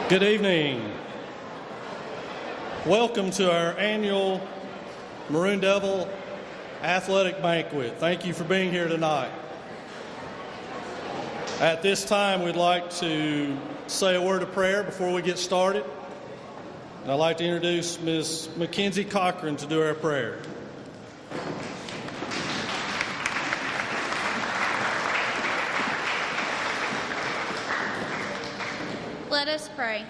Good evening. Welcome to our annual Maroon Devil Athletic Banquet. Thank you for being here tonight. At this time, we'd like to say a word of prayer before we get started. And I'd like to introduce Ms. Mackenzie Cochran to do our prayer. Let us pray.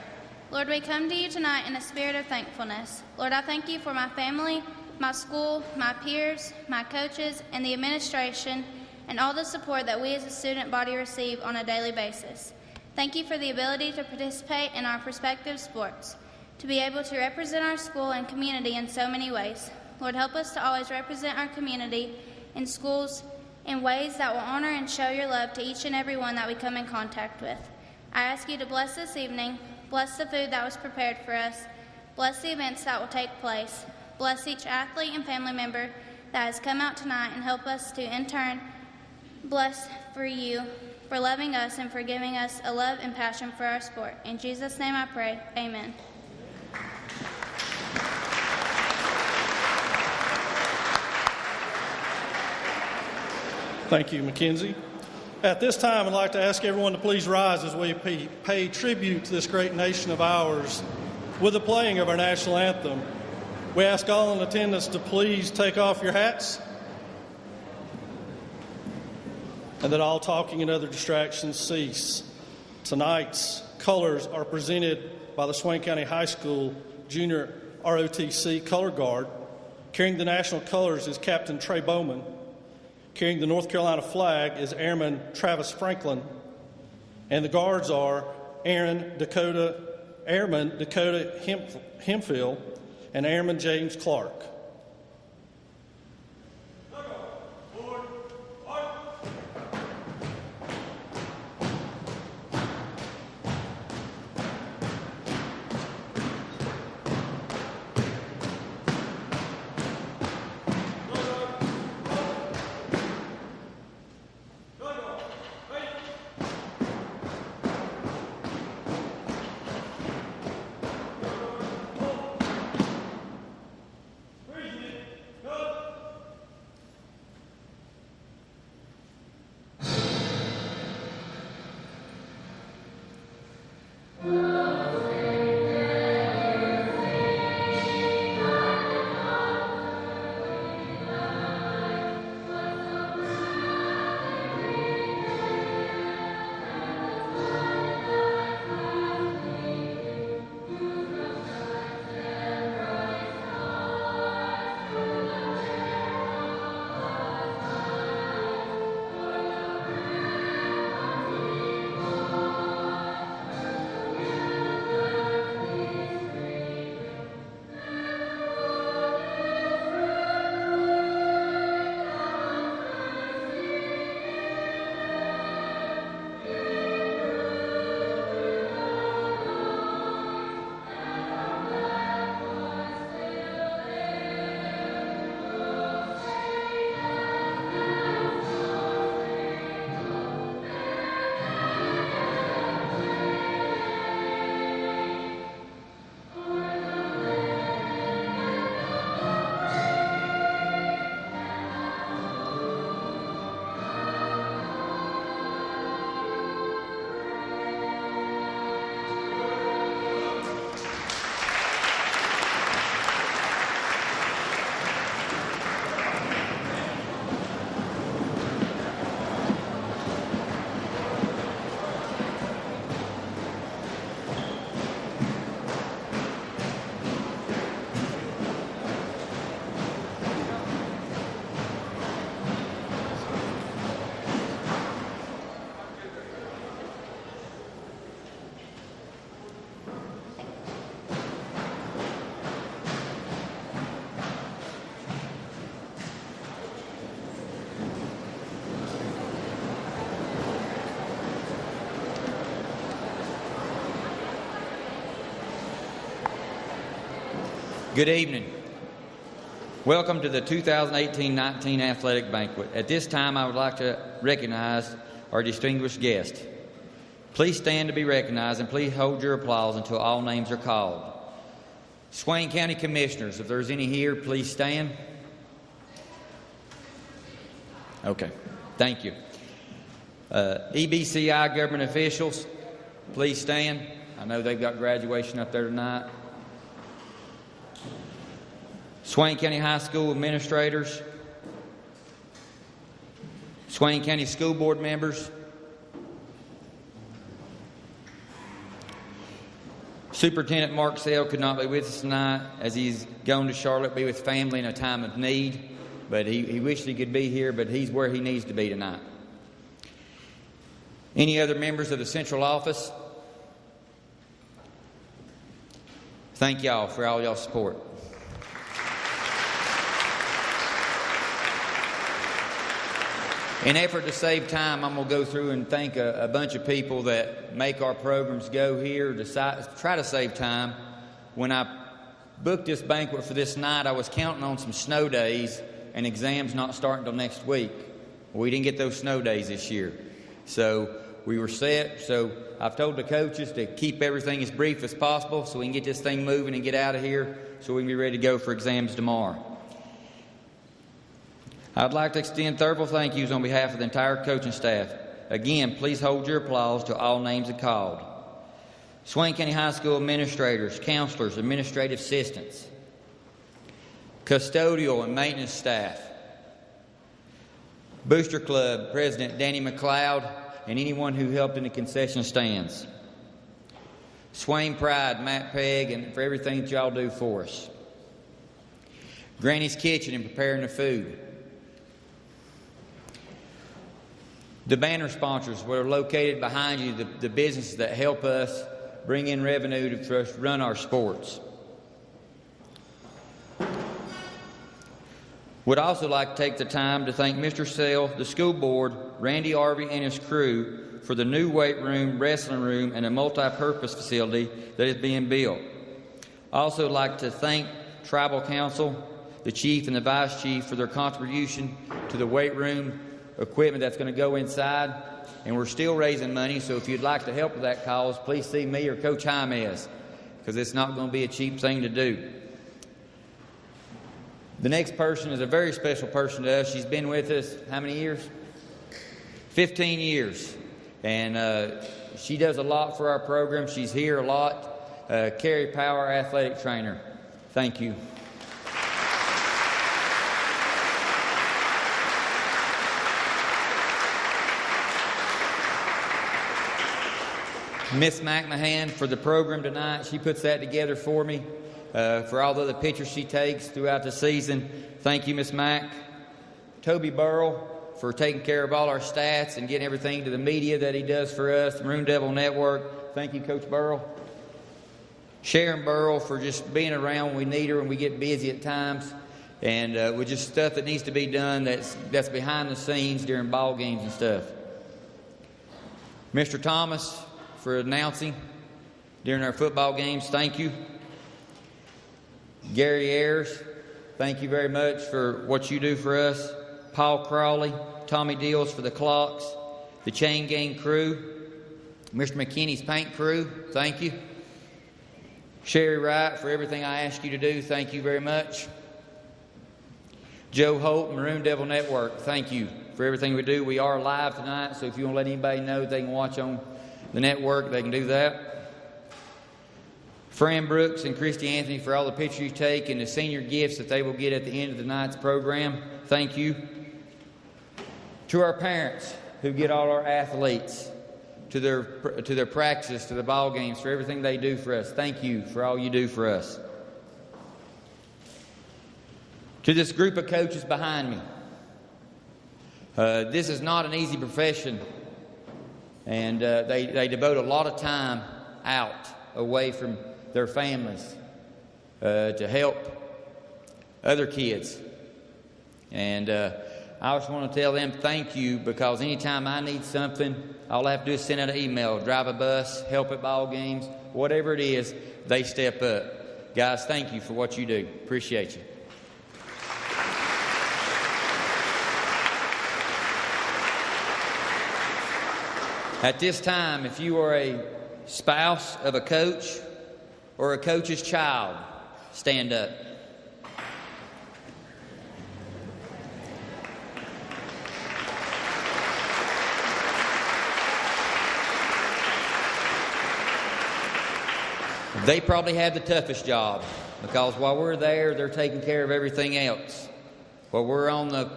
Lord, we come to you tonight in a spirit of thankfulness. Lord, I thank you for my family, my school, my peers, my coaches, and the administration, and all the support that we as a student body receive on a daily basis. Thank you for the ability to participate in our prospective sports, to be able to represent our school and community in so many ways. Lord, help us to always represent our community in schools in ways that will honor and show your love to each and every one that we come in contact with. I ask you to bless this evening, bless the food that was prepared for us, bless the events that will take place, bless each athlete and family member that has come out tonight, and help us to, in turn, bless for you, for loving us and for giving us a love and passion for our sport. In Jesus' name I pray, amen. Thank you, Mackenzie. At this time, I'd like to ask everyone to please rise as we pay tribute to this great nation of ours with the playing of our national anthem. We ask all in attendance to please take off your hats, and that all talking and other distractions cease. Tonight's colors are presented by the Swain County High School Junior ROTC Color Guard. Carrying the national colors is Captain Trey Bowman. Carrying the North Carolina flag is Airman Travis Franklin, and the guards are Airman Dakota Hemphill and Airman James Clark. Good evening. Welcome to the 2018-19 Athletic Banquet. At this time, I would like to recognize our distinguished guest. Please stand to be recognized, and please hold your applause until all names are called. Swain County Commissioners, if there's any here, please stand. Okay, thank you. EBCI government officials, please stand. I know they've got graduation up there tonight. Swain County High School administrators, Swain County School Board members, Superintendent Mark Sale could not be with us tonight as he's gone to Charlotte to be with family in a time of need, but he wished he could be here, but he's where he needs to be tonight. Any other members of the central office? Thank y'all for all y'all's support. In effort to save time, I'm going to go through and thank a bunch of people that make our programs go here, try to save time. When I booked this banquet for this night, I was counting on some snow days and exams not starting until next week. We didn't get those snow days this year. So we were set. So I've told the coaches to keep everything as brief as possible so we can get this thing moving and get out of here so we can be ready to go for exams tomorrow. I'd like to extend thoroughful thank yous on behalf of the entire coaching staff. Again, please hold your applause till all names are called. Swain County High School administrators, counselors, administrative assistants, custodial and maintenance staff, Booster Club President Danny McLeod, and anyone who helped in the concession stands. Swain Pride, Matt Pegg, and for everything that y'all do for us. Granny's Kitchen and preparing the food. The banner sponsors were located behind you, the businesses that help us bring in revenue to run our sports. Would also like to take the time to thank Mr. Sale, the school board, Randy Arvey and his crew for the new weight room, wrestling room, and a multi-purpose facility that is being built. Also like to thank Tribal Council, the chief and the vice chief for their contribution to the weight room equipment that's going to go inside, and we're still raising money, so if you'd like to help with that cause, please see me or Coach Jaimez, because it's not going to be a cheap thing to do. The next person is a very special person to us. She's been with us how many years? 15 years, and she does a lot for our program. She's here a lot. Carrie Power, athletic trainer. Thank you. Miss McMahon for the program tonight. She puts that together for me. For all the other pictures she takes throughout the season. Thank you, Miss Mack. Toby Burrell for taking care of all our stats and getting everything to the media that he does for us, the Maroon Devil Network. Thank you, Coach Burrell. Sharon Burrell for just being around when we need her when we get busy at times. And with just stuff that needs to be done that's behind the scenes during ball games and stuff. Mr. Thomas for announcing during our football games. Thank you. Gary Ayers, thank you very much for what you do for us. Paul Crawley, Tommy Deals for the clocks, the chain gang crew, Mr. McKinney's paint crew, thank you. Sherry Wright for everything I asked you to do, thank you very much. Joe Holt, Maroon Devil Network, thank you for everything we do. We are live tonight, so if you want to let anybody know they can watch on the network, they can do that. Fran Brooks and Christy Anthony for all the pictures you take and the senior gifts that they will get at the end of the night's program. Thank you. To our parents who get all our athletes to their practices, to the ball games, for everything they do for us. Thank you for all you do for us. To this group of coaches behind me. This is not an easy profession, and they devote a lot of time out away from their families to help other kids. And I just want to tell them thank you, because anytime I need something, all I have to do is send out an email, drive a bus, help at ball games, whatever it is, they step up. Guys, thank you for what you do. Appreciate you. At this time, if you are a spouse of a coach or a coach's child, stand up. They probably have the toughest job because while we're there, they're taking care of everything else. While we're on the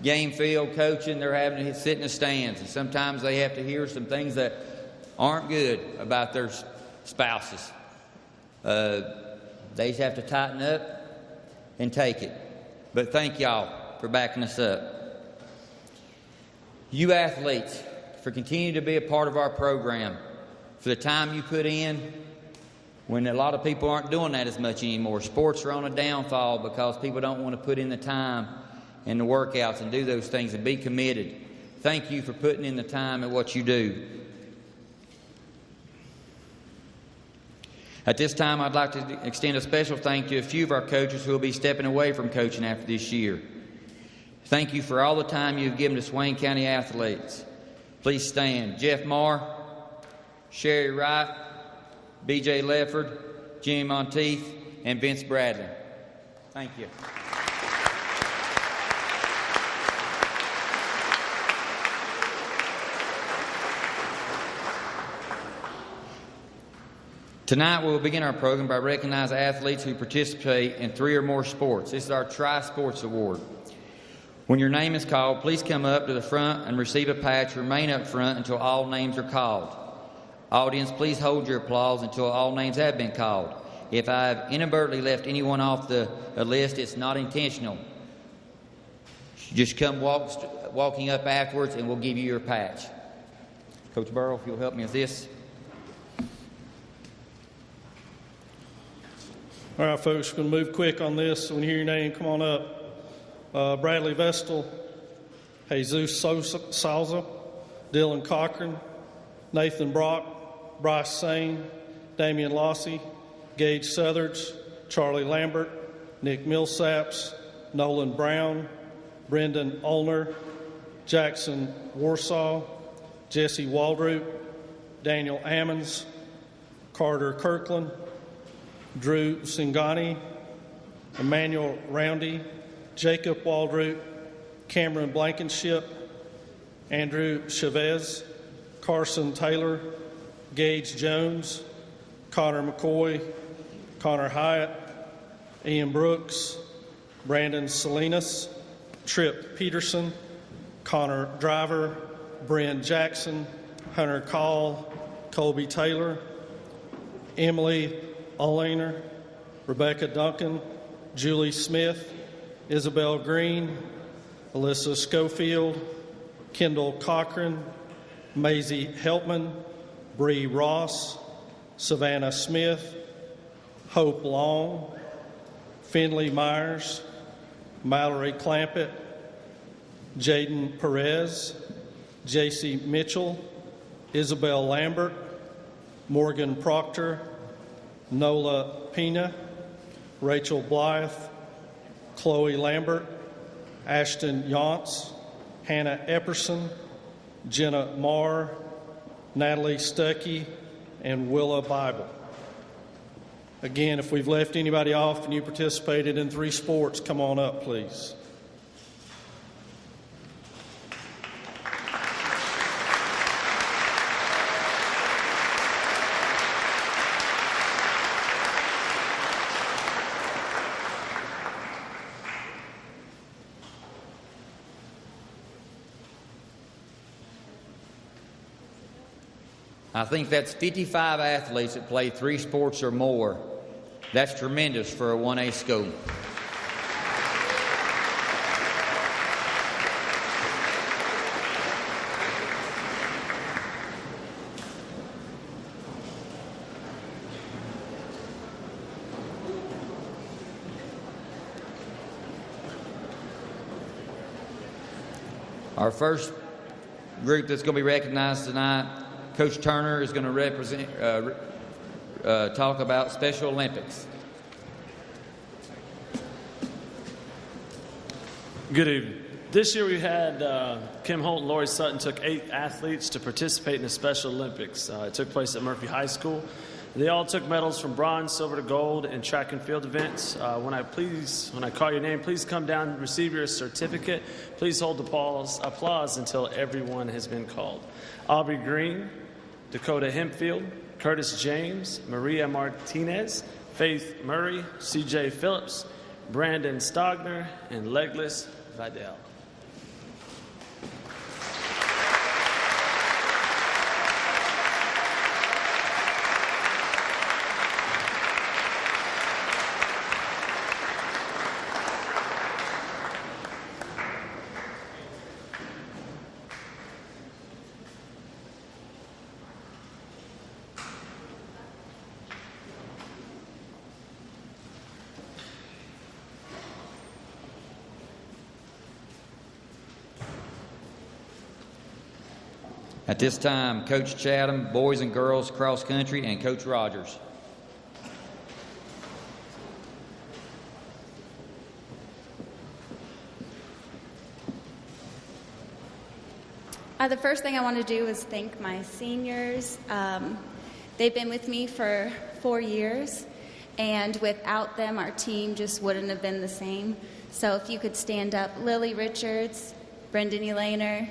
game field coaching, they're having to sit in the stands, and sometimes they have to hear some things that aren't good about their spouses. They just have to tighten up and take it. But thank y'all for backing us up. You athletes, for continuing to be a part of our program, for the time you put in, when a lot of people aren't doing that as much anymore. Sports are on a downfall because people don't want to put in the time and the workouts and do those things and be committed. Thank you for putting in the time at what you do. At this time, I'd like to extend a special thank you to a few of our coaches who will be stepping away from coaching after this year. Thank you for all the time you've given to Swain County athletes. Please stand. Jeff Marr, Sherry Wright, B.J. Lefford, Jimmy Monteith, and Vince Bradley. Thank you. Tonight we will begin our program by recognizing athletes who participate in 3 or more sports. This is our Tri-Sports Award. When your name is called, please come up to the front and receive a patch. Remain up front until all names are called. Audience, please hold your applause until all names have been called. If I have inadvertently left anyone off the list, it's not intentional. Just come walking up afterwards and we'll give you your patch. Coach Burrow, if you'll help me with this. All right, folks, we're going to move quick on this. When you hear your name, come on up. Bradley Vestal, Jesus Salza, Dylan Cochran, Nathan Brock, Bryce Sane, Damian Lossey, Gage Southards, Charlie Lambert, Nick Millsaps, Nolan Brown, Brendan Olner, Jackson Warsaw, Jesse Waldroot, Daniel Ammons, Carter Kirkland, Drew Singani, Emmanuel Roundy, Jacob Waldroot, Cameron Blankenship, Andrew Chavez, Carson Taylor, Gage Jones, Connor McCoy, Connor Hyatt, Ian Brooks, Brandon Salinas, Tripp Peterson, Connor Driver, Bryn Jackson, Hunter Call, Colby Taylor, Emily Olaner, Rebecca Duncan, Julie Smith, Isabel Green, Alyssa Schofield, Kendall Cochran, Maisie Helpman, Bree Ross, Savannah Smith, Hope Long, Finley Myers, Mallory Clampett, Jaden Perez, J.C. Mitchell, Isabel Lambert, Morgan Proctor, Nola Pina, Rachel Blythe, Chloe Lambert, Ashton Yonts, Hannah Epperson, Jenna Marr, Natalie Stuckey, and Willa Bible. Again, if we've left anybody off and you participated in 3 sports, come on up, please. I think that's 55 athletes that play 3 sports or more. That's tremendous for a 1A school. Our first group that's going to be recognized tonight, Coach Turner is going to talk about Special Olympics. Good evening. This year we had Kim Holt and Lori Sutton took 8 athletes to participate in the Special Olympics. It took place at Murphy High School. They all took medals from bronze, silver to gold in track and field events. When I call your name, please come down and receive your certificate. Please hold applause until everyone has been called. Aubrey Green, Dakota Hempfield, Curtis James, Maria Martinez, Faith Murray, CJ Phillips, Brandon Stogner, and Legless Vidal. At this time, Coach Chatham, boys and girls cross country, and Coach Rogers. The first thing I want to do is thank my seniors. They've been with me for 4 years, and without them, our team just wouldn't have been the same. So if you could stand up, Lily Richards, Brendan Elainer,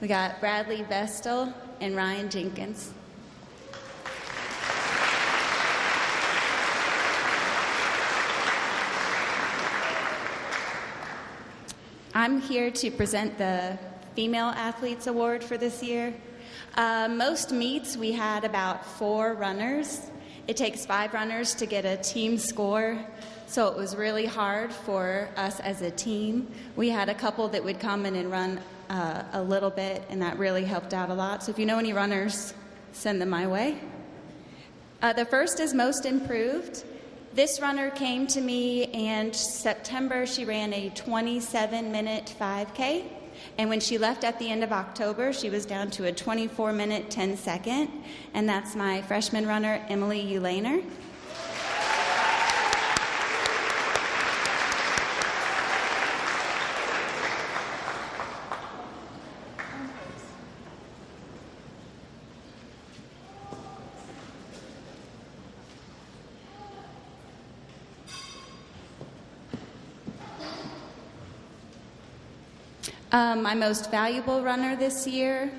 we got Bradley Vestal, and Ryan Jenkins. I'm here to present the Female Athletes Award for this year. Most meets we had about 4 runners. It takes 5 runners to get a team score, so it was really hard for us as a team. We had a couple that would come in and run a little bit, and that really helped out a lot. So if you know any runners, send them my way. The first is Most Improved. This runner came to me in September. She ran a 27-minute 5K. And when she left at the end of October, she was down to a 24-minute 10-second. And that's my freshman runner, Emily Ulaner. My most valuable runner this year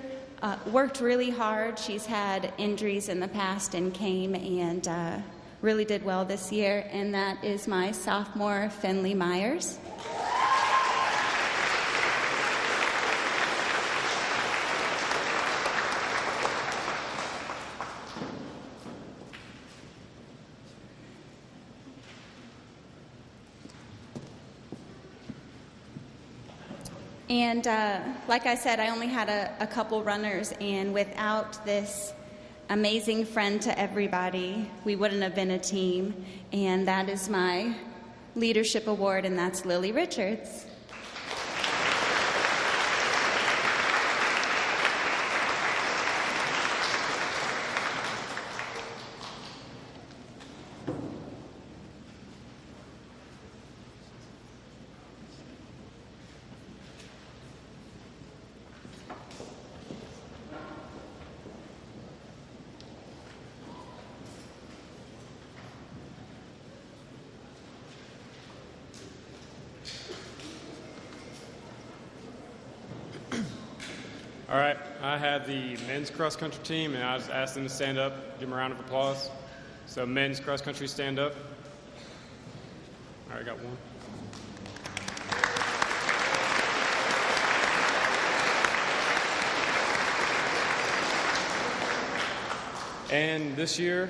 worked really hard. She's had injuries in the past and came and really did well this year, and that is my sophomore, Finley Myers. And like I said, I only had a couple runners, and without this amazing friend to everybody, we wouldn't have been a team. And that is my leadership award, and that's Lily Richards. All right, I have the men's cross-country team, and I just asked them to stand up, give them a round of applause. So men's cross-country, stand up. All right, got one. And this year,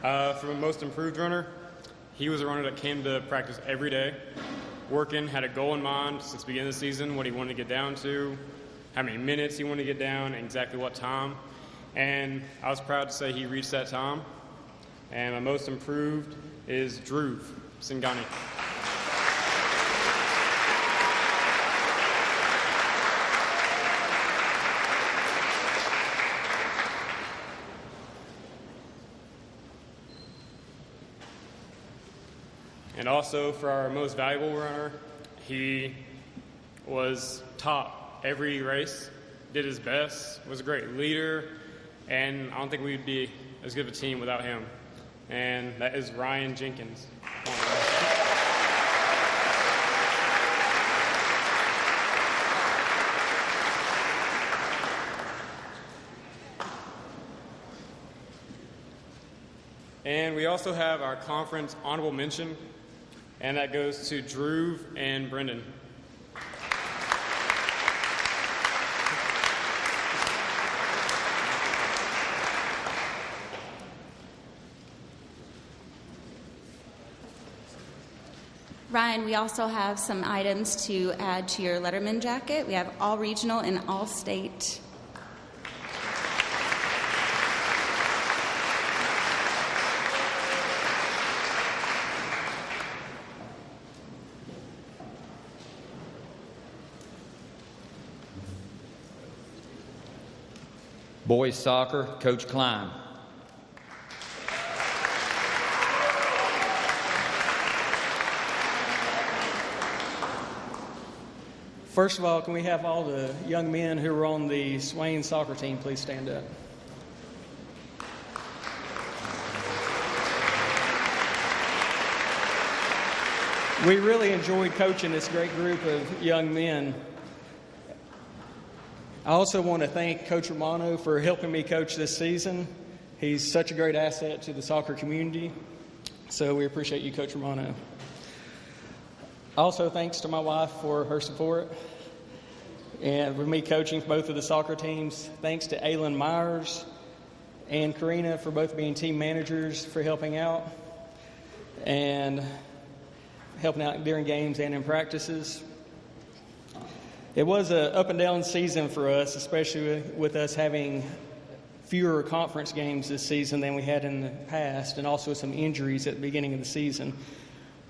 for a most improved runner, he was a runner that came to practice every day, working, had a goal in mind since the beginning of the season, what he wanted to get down to, how many minutes he wanted to get down, and exactly what time. And I was proud to say he reached that time. And my most improved is Dhruv Singhani. And also for our most valuable runner, he was top every race, did his best, was a great leader, and I don't think we'd be as good of a team without him. And that is Ryan Jenkins. And we also have our conference honorable mention, and that goes to Drew and Brendan. Ryan, we also have some items to add to your Letterman jacket. We have all regional and all state. Boys soccer, Coach Klein. First of all, can we have all the young men who are on the Swain soccer team please stand up? We really enjoyed coaching this great group of young men. I also want to thank Coach Romano for helping me coach this season. He's such a great asset to the soccer community, so we appreciate you, Coach Romano. Also, thanks to my wife for her support. And with me coaching both of the soccer teams, thanks to Aylin Myers and Karina for both being team managers for helping out and helping out during games and in practices. It was an up and down season for us, especially with us having fewer conference games this season than we had in the past, and also some injuries at the beginning of the season.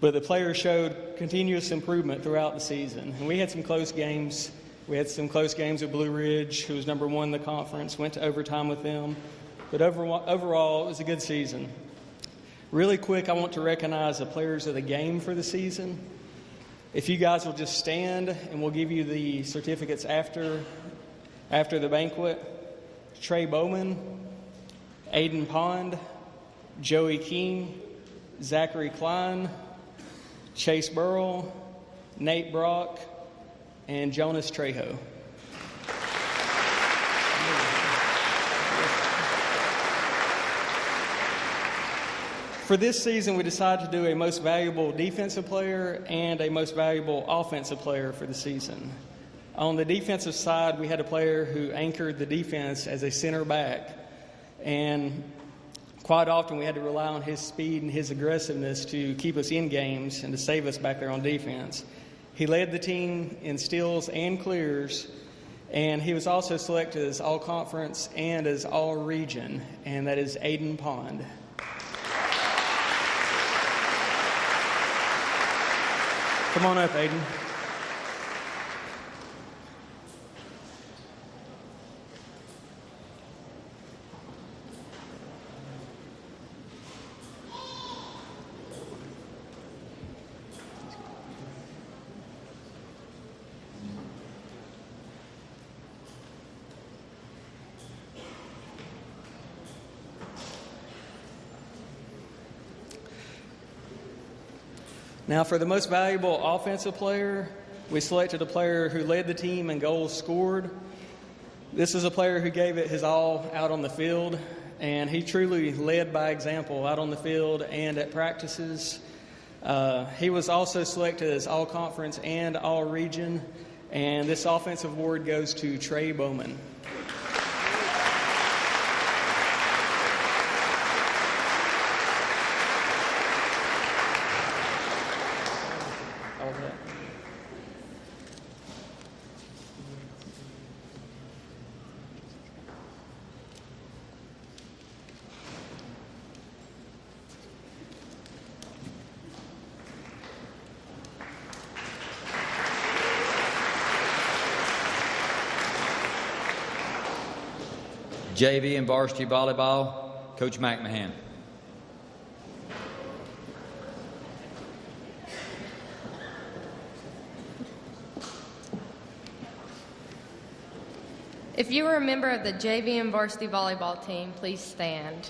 But the players showed continuous improvement throughout the season. And we had some close games. We had some close games with Blue Ridge, who was number one in the conference, went to overtime with them. But overall, it was a good season. Really quick, I want to recognize the players of the game for the season. If you guys will just stand, and we'll give you the certificates after the banquet. Trey Bowman, Aiden Pond, Joey King, Zachary Klein, Chase Burrell, Nate Brock, and Jonas Trejo. For this season, we decided to do a most valuable defensive player and a most valuable offensive player for the season. On the defensive side, we had a player who anchored the defense as a center back, and quite often we had to rely on his speed and his aggressiveness to keep us in games and to save us back there on defense. He led the team in steals and clears, and he was also selected as all-conference and as all-region, and that is Aiden Pond. Come on up, Aiden. Now, for the most valuable offensive player, we selected a player who led the team in goals scored. This is a player who gave it his all out on the field, and he truly led by example out on the field and at practices. He was also selected as all-conference and all-region, and this offensive award goes to Trey Bowman. JV and varsity volleyball, Coach McMahon. If you are a member of the JV and varsity volleyball team, please stand.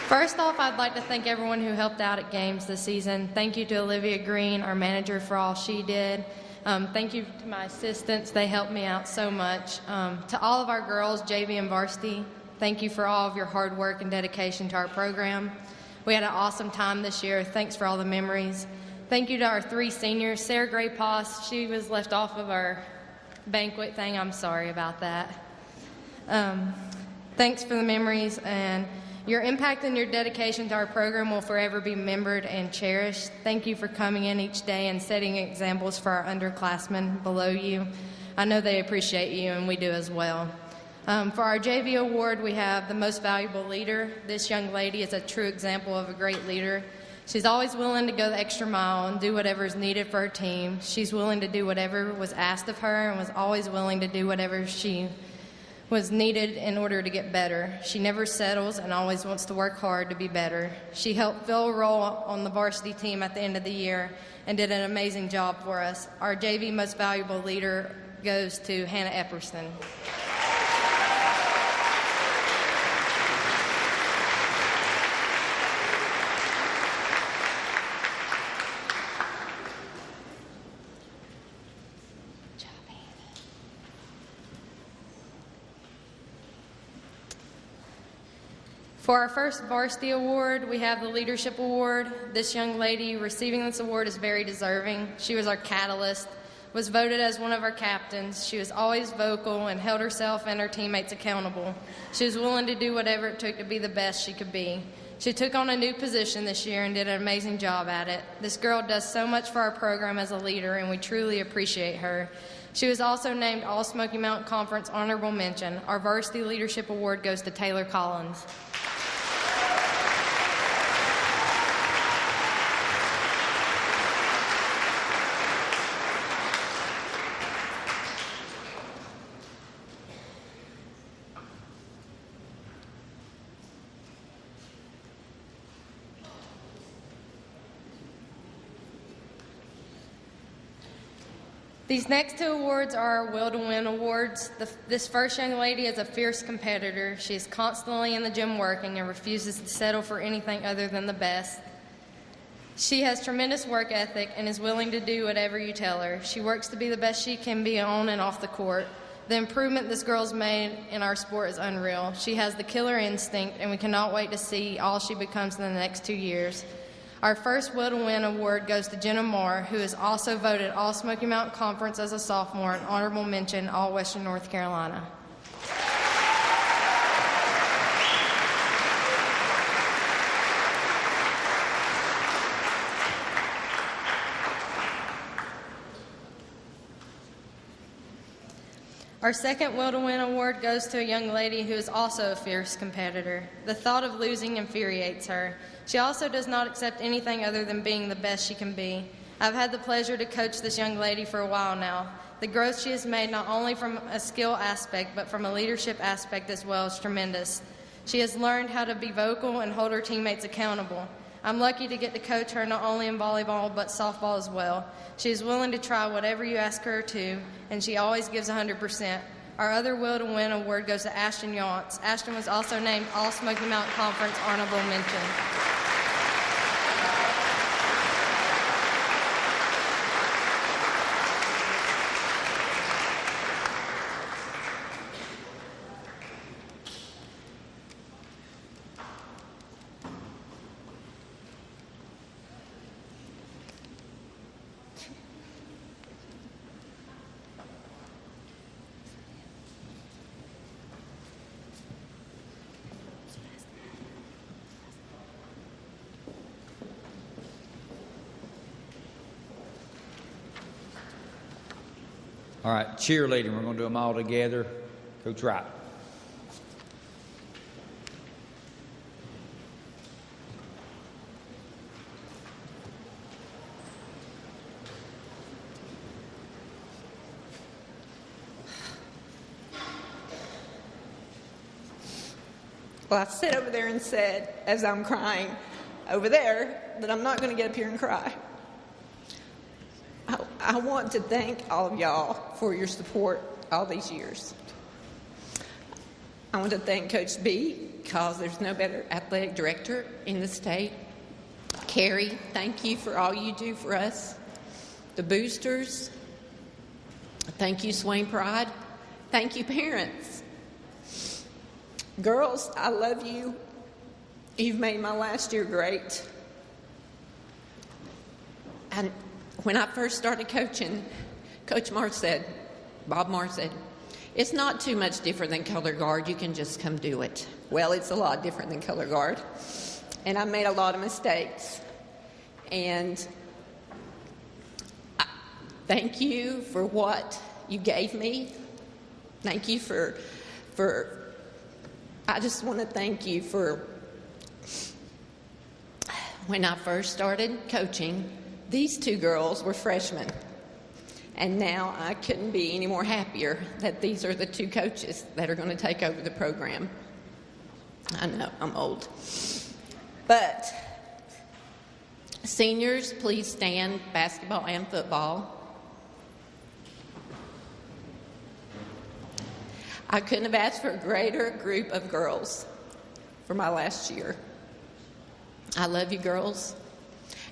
First off, I'd like to thank everyone who helped out at games this season. Thank you to Olivia Green, our manager, for all she did. Thank you to my assistants. They helped me out so much. To all of our girls, JV and varsity, thank you for all of your hard work and dedication to our program. We had an awesome time this year. Thanks for all the memories. Thank you to our 3 seniors. Sarah Grayposs, she was left off of our banquet thing. I'm sorry about that. Thanks for the memories, and your impact and your dedication to our program will forever be remembered and cherished. Thank you for coming in each day and setting examples for our underclassmen below you. I know they appreciate you, and we do as well. For our JV award, we have the most valuable leader. This young lady is a true example of a great leader. She's always willing to go the extra mile and do whatever is needed for her team. She's willing to do whatever was asked of her and was always willing to do whatever she was needed in order to get better. She never settles and always wants to work hard to be better. She helped fill a role on the varsity team at the end of the year and did an amazing job for us. Our JV most valuable leader goes to Hannah Epperson. For our first varsity award, we have the Leadership Award. This young lady receiving this award is very deserving. She was our catalyst, was voted as one of our captains. She was always vocal and held herself and her teammates accountable. She was willing to do whatever it took to be the best she could be. She took on a new position this year and did an amazing job at it. This girl does so much for our program as a leader, and we truly appreciate her. She was also named All Smoky Mountain Conference Honorable Mention. Our Varsity Leadership Award goes to Taylor Collins. These next 2 awards are our Will to Win awards. This first young lady is a fierce competitor. She is constantly in the gym working and refuses to settle for anything other than the best. She has tremendous work ethic and is willing to do whatever you tell her. She works to be the best she can be on and off the court. The improvement this girl's made in our sport is unreal. She has the killer instinct, and we cannot wait to see all she becomes in the next 2 years. Our first Will to Win award goes to Jenna Moore, who is also voted All Smoky Mountain Conference as a sophomore and honorable mention All Western North Carolina. Our second Will to Win award goes to a young lady who is also a fierce competitor. The thought of losing infuriates her. She also does not accept anything other than being the best she can be. I've had the pleasure to coach this young lady for a while now. The growth she has made not only from a skill aspect but from a leadership aspect as well is tremendous. She has learned how to be vocal and hold her teammates accountable. I'm lucky to get to coach her not only in volleyball but softball as well. She is willing to try whatever you ask her to, and she always gives 100%. Our other Will to Win award goes to Ashton Yance. Ashton was also named All Smoky Mountain Conference Honorable Mention. All right, cheerleading. We're going to do them all together. Coach Wright. Well, I sat over there and said, as I'm crying, over there that I'm not going to get up here and cry. I want to thank all of y'all for your support all these years. I want to thank Coach B, because there's no better athletic director in the state. Carrie, thank you for all you do for us. The boosters, thank you, Swain Pride. Thank you, parents. Girls, I love you. You've made my last year great. And when I first started coaching, Coach Bob Marr said, it's not too much different than color guard. You can just come do it. Well, it's a lot different than color guard. And I made a lot of mistakes. And thank you for what you gave me. Thank you for I just want to thank you for when I first started coaching, these two girls were freshmen. And now I couldn't be any more happier that these are the two coaches that are going to take over the program. I know, I'm old. But seniors, please stand, basketball and football. I couldn't have asked for a greater group of girls for my last year. I love you, girls.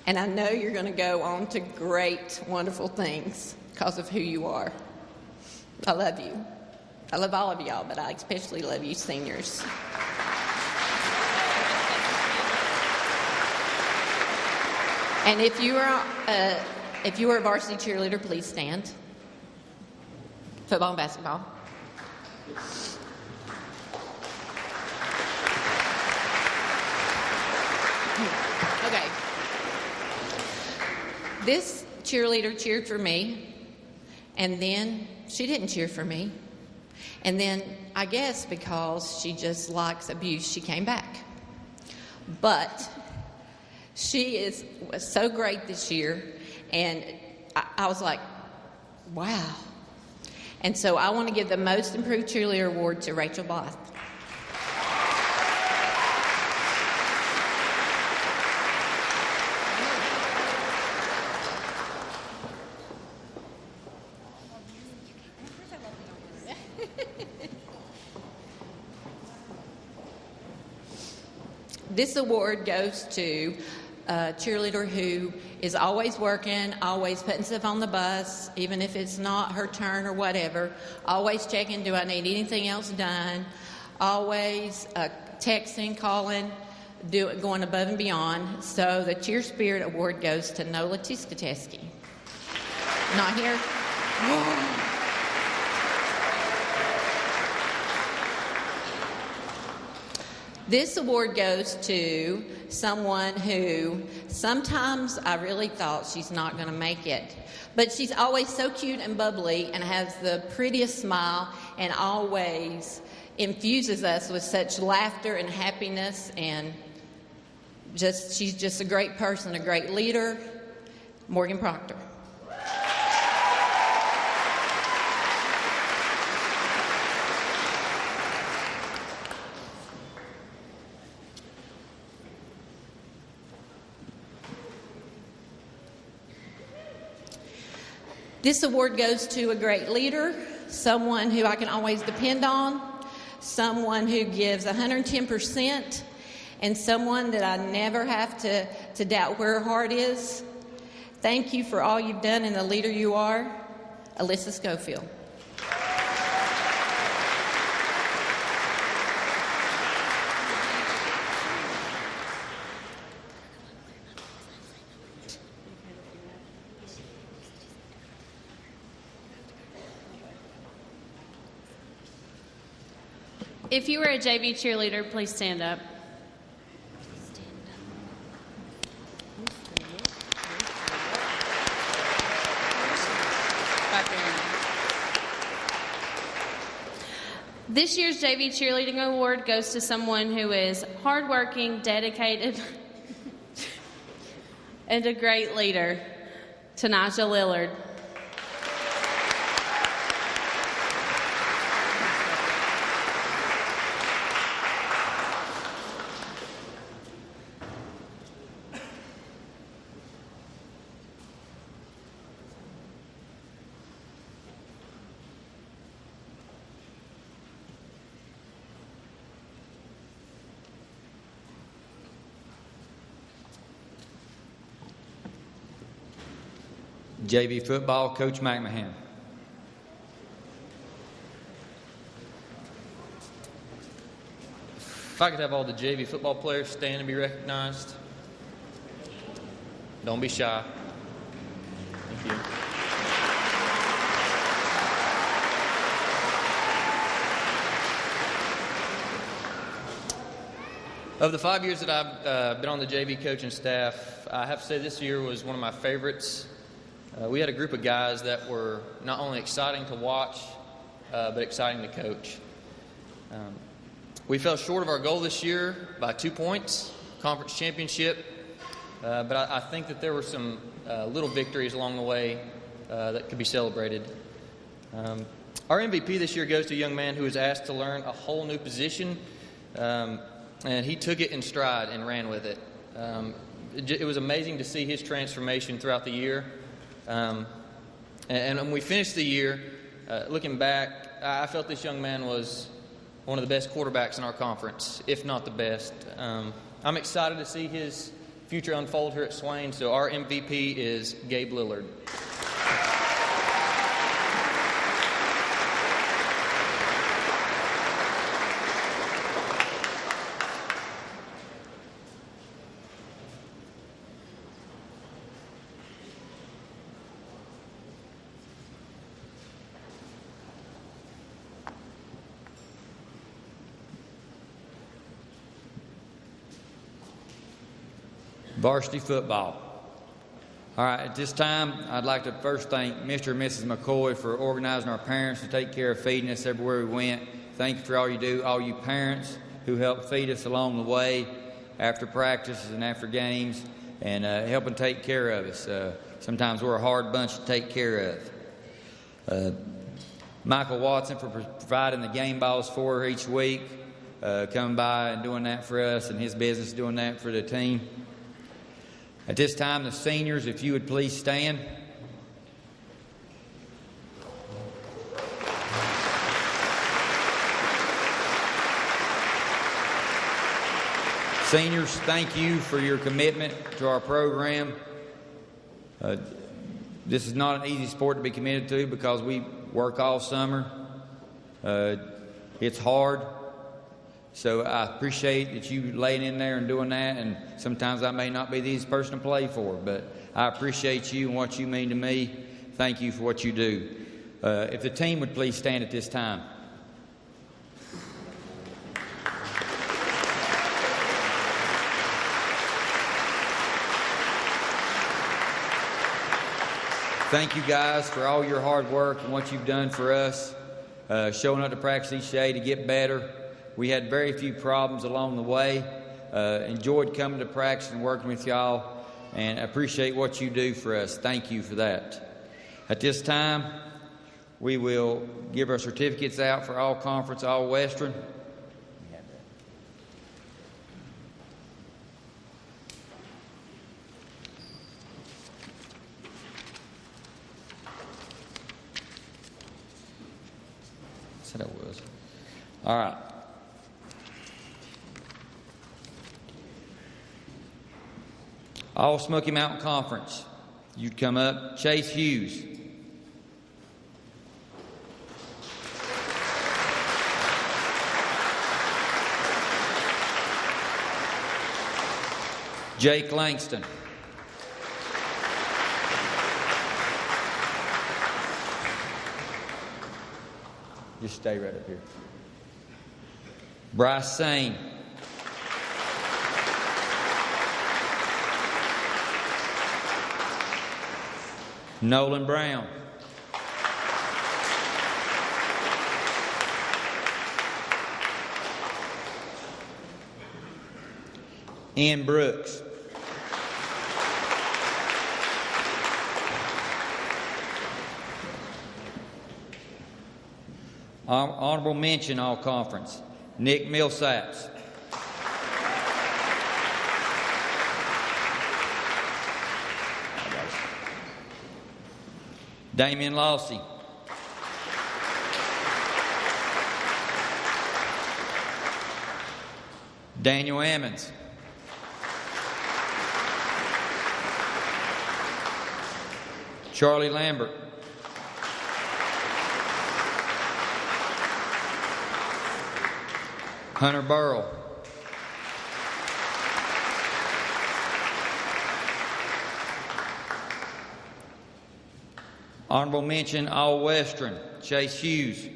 And I know you're going to go on to great, wonderful things because of who you are. I love you. I love all of y'all, but I especially love you seniors. And if you are a varsity cheerleader, please stand. Football and basketball. Okay. This cheerleader cheered for me, and then she didn't cheer for me. And then, I guess because she just likes abuse, she came back. But she was so great this year, and I was like, wow. And so I want to give the Most Improved Cheerleader Award to Rachel Blythe. This award goes to a cheerleader who is always working, always putting stuff on the bus, even if it's not her turn or whatever, always checking, do I need anything else done, always texting, calling, going above and beyond. So the Cheer Spirit Award goes to Nola Tiskateski. Not here? This award goes to someone who sometimes I really thought she's not going to make it. But she's always so cute and bubbly and has the prettiest smile and always infuses us with such laughter and happiness, and she's just a great person, a great leader. Morgan Proctor. This award goes to a great leader, someone who I can always depend on, someone who gives 110%, and someone that I never have to doubt where her heart is. Thank you for all you've done and the leader you are, Alyssa Schofield. If you were a JV cheerleader, please stand up. This year's JV Cheerleading Award goes to someone who is hardworking, dedicated, and a great leader, Tanaja Lillard. JV football, Coach McMahon. If I could have all the JV football players stand and be recognized. Don't be shy. Thank you. Of the 5 years that I've been on the JV coaching staff, I have to say this year was one of my favorites. We had a group of guys that were not only exciting to watch, but exciting to coach. We fell short of our goal this year by 2 points, conference championship, but I think that there were some little victories along the way that could be celebrated. Our MVP this year goes to a young man who was asked to learn a whole new position, and he took it in stride and ran with it. It was amazing to see his transformation throughout the year. And when we finished the year, looking back, I felt this young man was one of the best quarterbacks in our conference, if not the best. I'm excited to see his future unfold here at Swain, so our MVP is Gabe Lillard. Varsity football. All right, at this time, I'd like to first thank Mr. and Mrs. McCoy for organizing our parents to take care of feeding us everywhere we went. Thank you for all you do, all you parents who help feed us along the way after practices and after games, and helping take care of us. Sometimes we're a hard bunch to take care of. Michael Watson for providing the game balls for her each week, coming by and doing that for us, and his business doing that for the team. At this time, the seniors, if you would please stand. Seniors, thank you for your commitment to our program. This is not an easy sport to be committed to because we work all summer. It's hard. So I appreciate that you laying in there and doing that, and sometimes I may not be the easiest person to play for, but I appreciate you and what you mean to me. Thank you for what you do. If the team would please stand at this time. Thank you guys for all your hard work and what you've done for us, showing up to practice each day to get better. We had very few problems along the way. Enjoyed coming to practice and working with y'all, and appreciate what you do for us. Thank you for that. At this time, we will give our certificates out for all conference, all Western. Said I was. All right. All Smoky Mountain Conference. You'd come up. Chase Hughes. Jake Langston. Just stay right up here. Bryce Sane. Nolan Brown. Ian Brooks. Honorable mention all conference. Nick Millsaps. Damian Lossy. Daniel Ammons. Charlie Lambert. Hunter Burrell. Honorable mention, All-Western, Chase Hughes.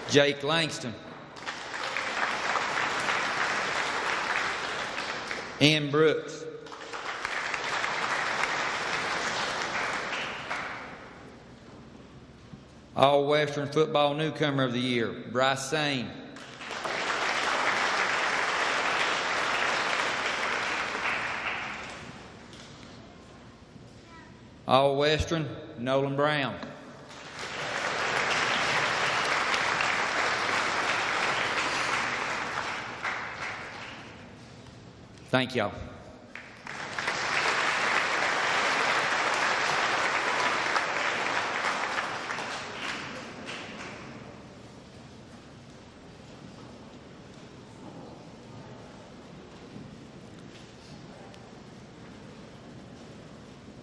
Jake Langston. Ian Brooks. All-Western Football Newcomer of the Year, Bryce Sane. All-Western, Nolan Brown. Thank y'all.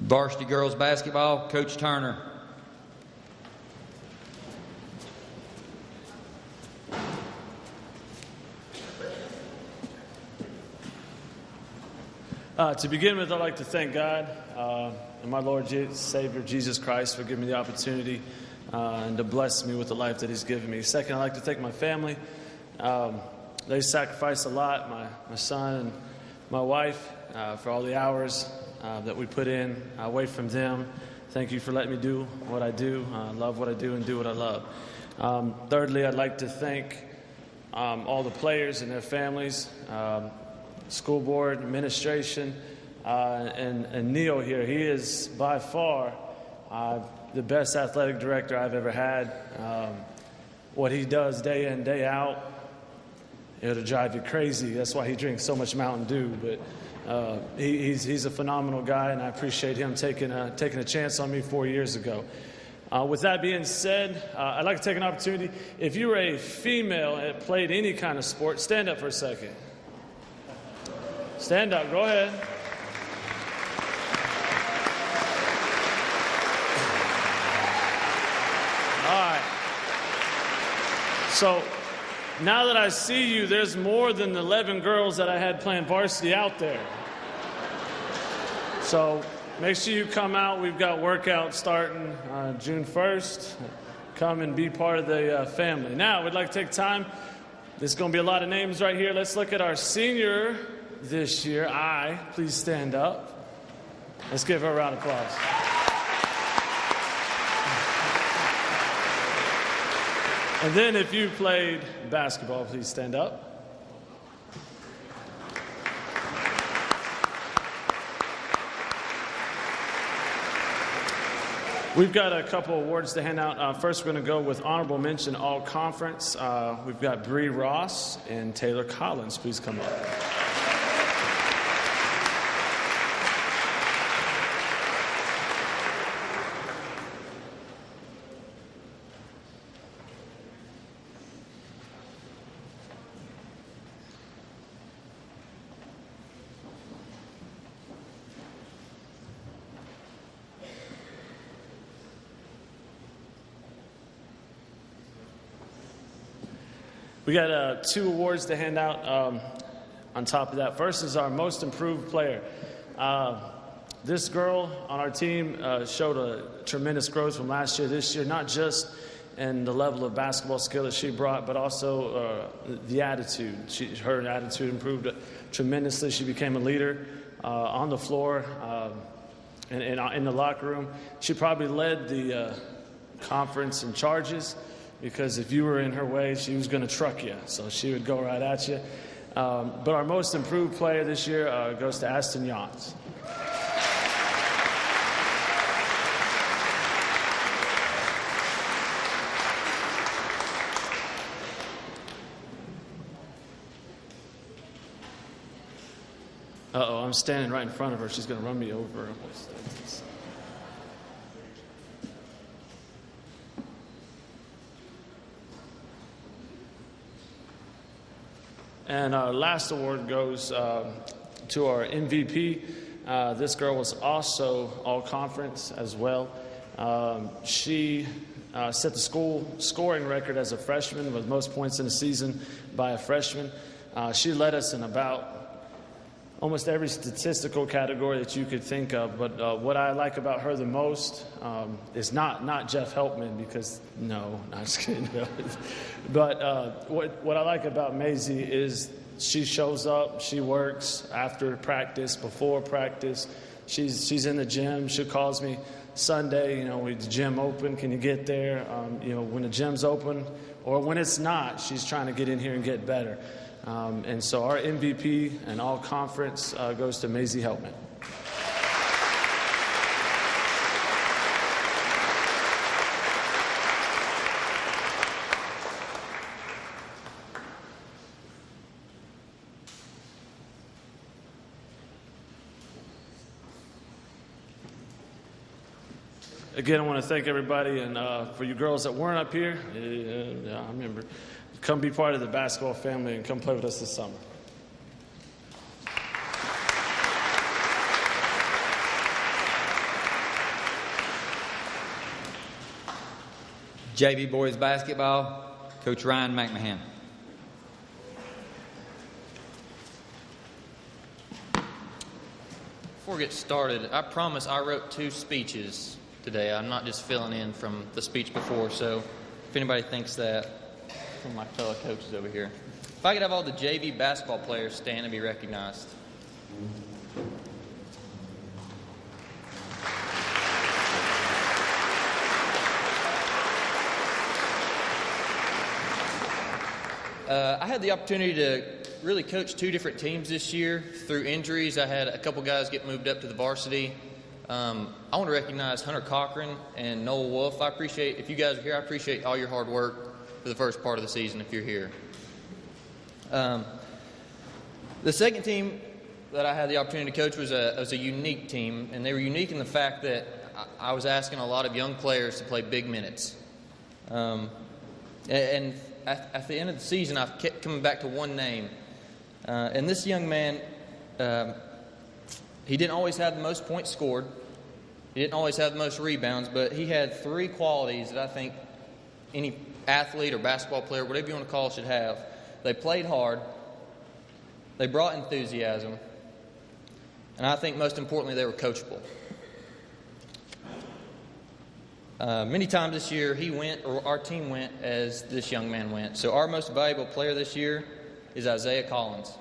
Varsity girls basketball, Coach Turner. To begin with, I'd like to thank God and my Lord Savior Jesus Christ for giving me the opportunity and to bless me with the life that He's given me. Second, I'd like to thank my family. They sacrificed a lot, my son and my wife, for all the hours that we put in away from them. Thank you for letting me do what I do, love what I do, and do what I love. Thirdly, I'd like to thank all the players and their families, school board, administration, and Neil here. He is by far the best athletic director I've ever had. What he does day in, day out, it'll drive you crazy. That's why he drinks so much Mountain Dew. But he's a phenomenal guy, and I appreciate him taking a chance on me 4 years ago. With that being said, I'd like to take an opportunity. If you were a female that played any kind of sport, stand up for a second. Stand up. Go ahead. All right. So now that I see you, there's more than the 11 girls that I had playing varsity out there. So make sure you come out. We've got workouts starting June 1st. Come and be part of the family. Now, we'd like to take time. There's going to be a lot of names right here. Let's look at our senior this year. Please stand up. Let's give her a round of applause. And then if you played basketball, please stand up. We've got a couple awards to hand out. First, we're going to go with honorable mention all conference. We've got Bree Ross and Taylor Collins. Please come up. We got 2 awards to hand out on top of that. First is our most improved player. This girl on our team showed a tremendous growth from last year, this year, not just in the level of basketball skill that she brought, but also the attitude. Her attitude improved tremendously. She became a leader on the floor and in the locker room. She probably led the conference in charges, because if you were in her way, she was going to truck you. So she would go right at you. But our most improved player this year goes to Aston Yance. Uh-oh, I'm standing right in front of her. She's going to run me over. And our last award goes To our MVP, this girl was also all-conference as well. She set the school scoring record as a freshman with most points in a season by a freshman. She led us in about almost every statistical category that you could think of. But what I like about her the most is not Jeff Helpman, because no, not just kidding. But what I like about Maisie is she shows up, she works after practice, before practice. She's in the gym. She calls me Sunday, is the gym open? Can you get there? When the gym's open or when it's not, she's trying to get in here and get better. And so our MVP and all conference goes to Maisie Helpman. Again, I want to thank everybody, and for you girls that weren't up here, I remember, come be part of the basketball family and come play with us this summer. JV boys basketball, Coach Ryan McMahon. Before we get started, I promise I wrote 2 speeches today. I'm not just filling in from the speech before, so if anybody thinks that, from my fellow coaches over here. If I could have all the JV basketball players stand and be recognized. I had the opportunity to really coach 2 different teams this year. Through injuries, I had a couple guys get moved up to the varsity. I want to recognize Hunter Cochran and Noel Wolf. I appreciate, if you guys are here, I appreciate all your hard work for the first part of the season if you're here. The second team that I had the opportunity to coach was a unique team, and they were unique in the fact that I was asking a lot of young players to play big minutes. And at the end of the season, I've kept coming back to one name. And this young man, he didn't always have the most points scored. He didn't always have the most rebounds, but he had 3 qualities that I think any athlete or basketball player, whatever you want to call it, should have. They played hard. They brought enthusiasm. And I think most importantly, they were coachable. Many times this year, he went, or our team went, as this young man went. So our most valuable player this year is Isaiah Collins.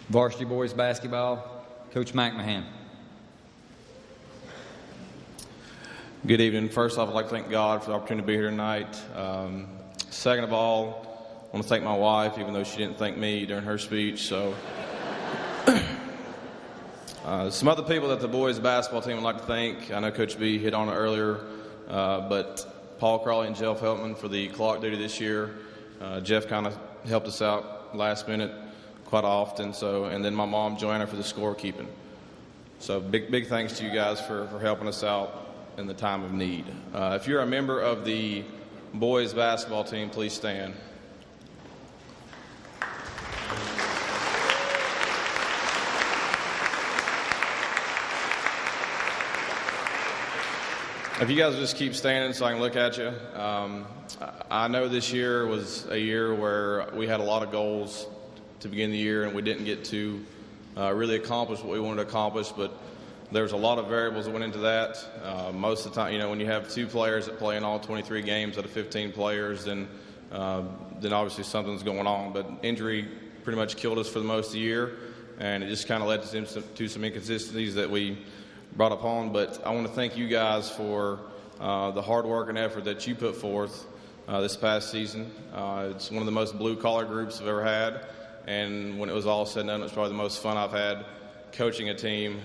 Varsity boys basketball, Coach McMahon. Good evening. First off, I'd like to thank God for the opportunity to be here tonight. Second of all, I want to thank my wife, even though she didn't thank me during her speech. So, some other people that the boys basketball team would like to thank. I know Coach B hit on it earlier, but Paul Crawley and Jeff Helpman for the clock duty this year. Jeff kind of helped us out last minute quite often. And then my mom, Joanna, for the scorekeeping. So big thanks to you guys for helping us out in the time of need. If you're a member of the boys basketball team, please stand. If you guys just keep standing so I can look at you. I know this year was a year where we had a lot of goals to begin the year, and we didn't get to really accomplish what we wanted to accomplish, but there's a lot of variables that went into that. Most of the time, when you have 2 players that play in all 23 games out of 15 players, then obviously something's going on. But injury pretty much killed us for the most of the year, and it just kind of led to some inconsistencies that we brought upon. But I want to thank you guys for the hard work and effort that you put forth this past season. It's one of the most blue-collar groups I've ever had. And when it was all said and done, it was probably the most fun I've had coaching a team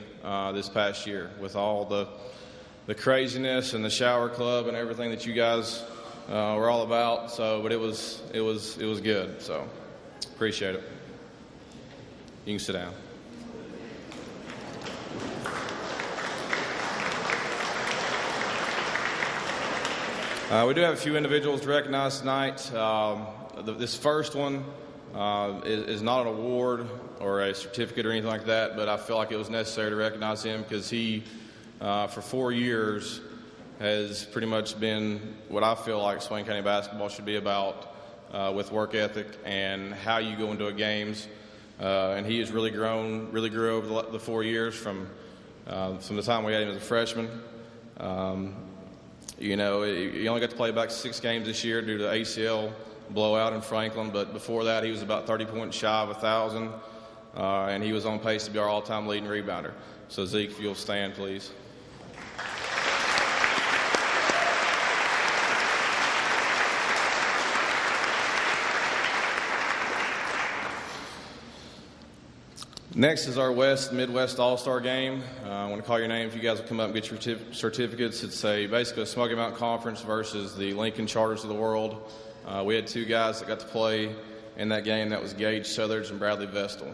this past year, with all the craziness and the shower club and everything that you guys were all about. So, but it was good. So, appreciate it. You can sit down. We do have a few individuals to recognize tonight. This first one is not an award or a certificate or anything like that, but I feel like it was necessary to recognize him because he, for 4 years, has pretty much been what I feel like Swain County basketball should be about, with work ethic and how you go into games. And he has really grew over the 4 years from the time we had him as a freshman. He only got to play back 6 games this year due to ACL blowout in Franklin, but before that he was about 30 points shy of 1,000, and he was on pace to be our all-time leading rebounder. So Zeke, if you'll stand, please. Next is our Midwest All-Star Game. I want to call your name if you guys will come up and get your certificates. It's basically a Smoky Mountain Conference versus the Lincoln Charters of the world. We had 2 guys that got to play in that game. That was Gage Southards and Bradley Vestal.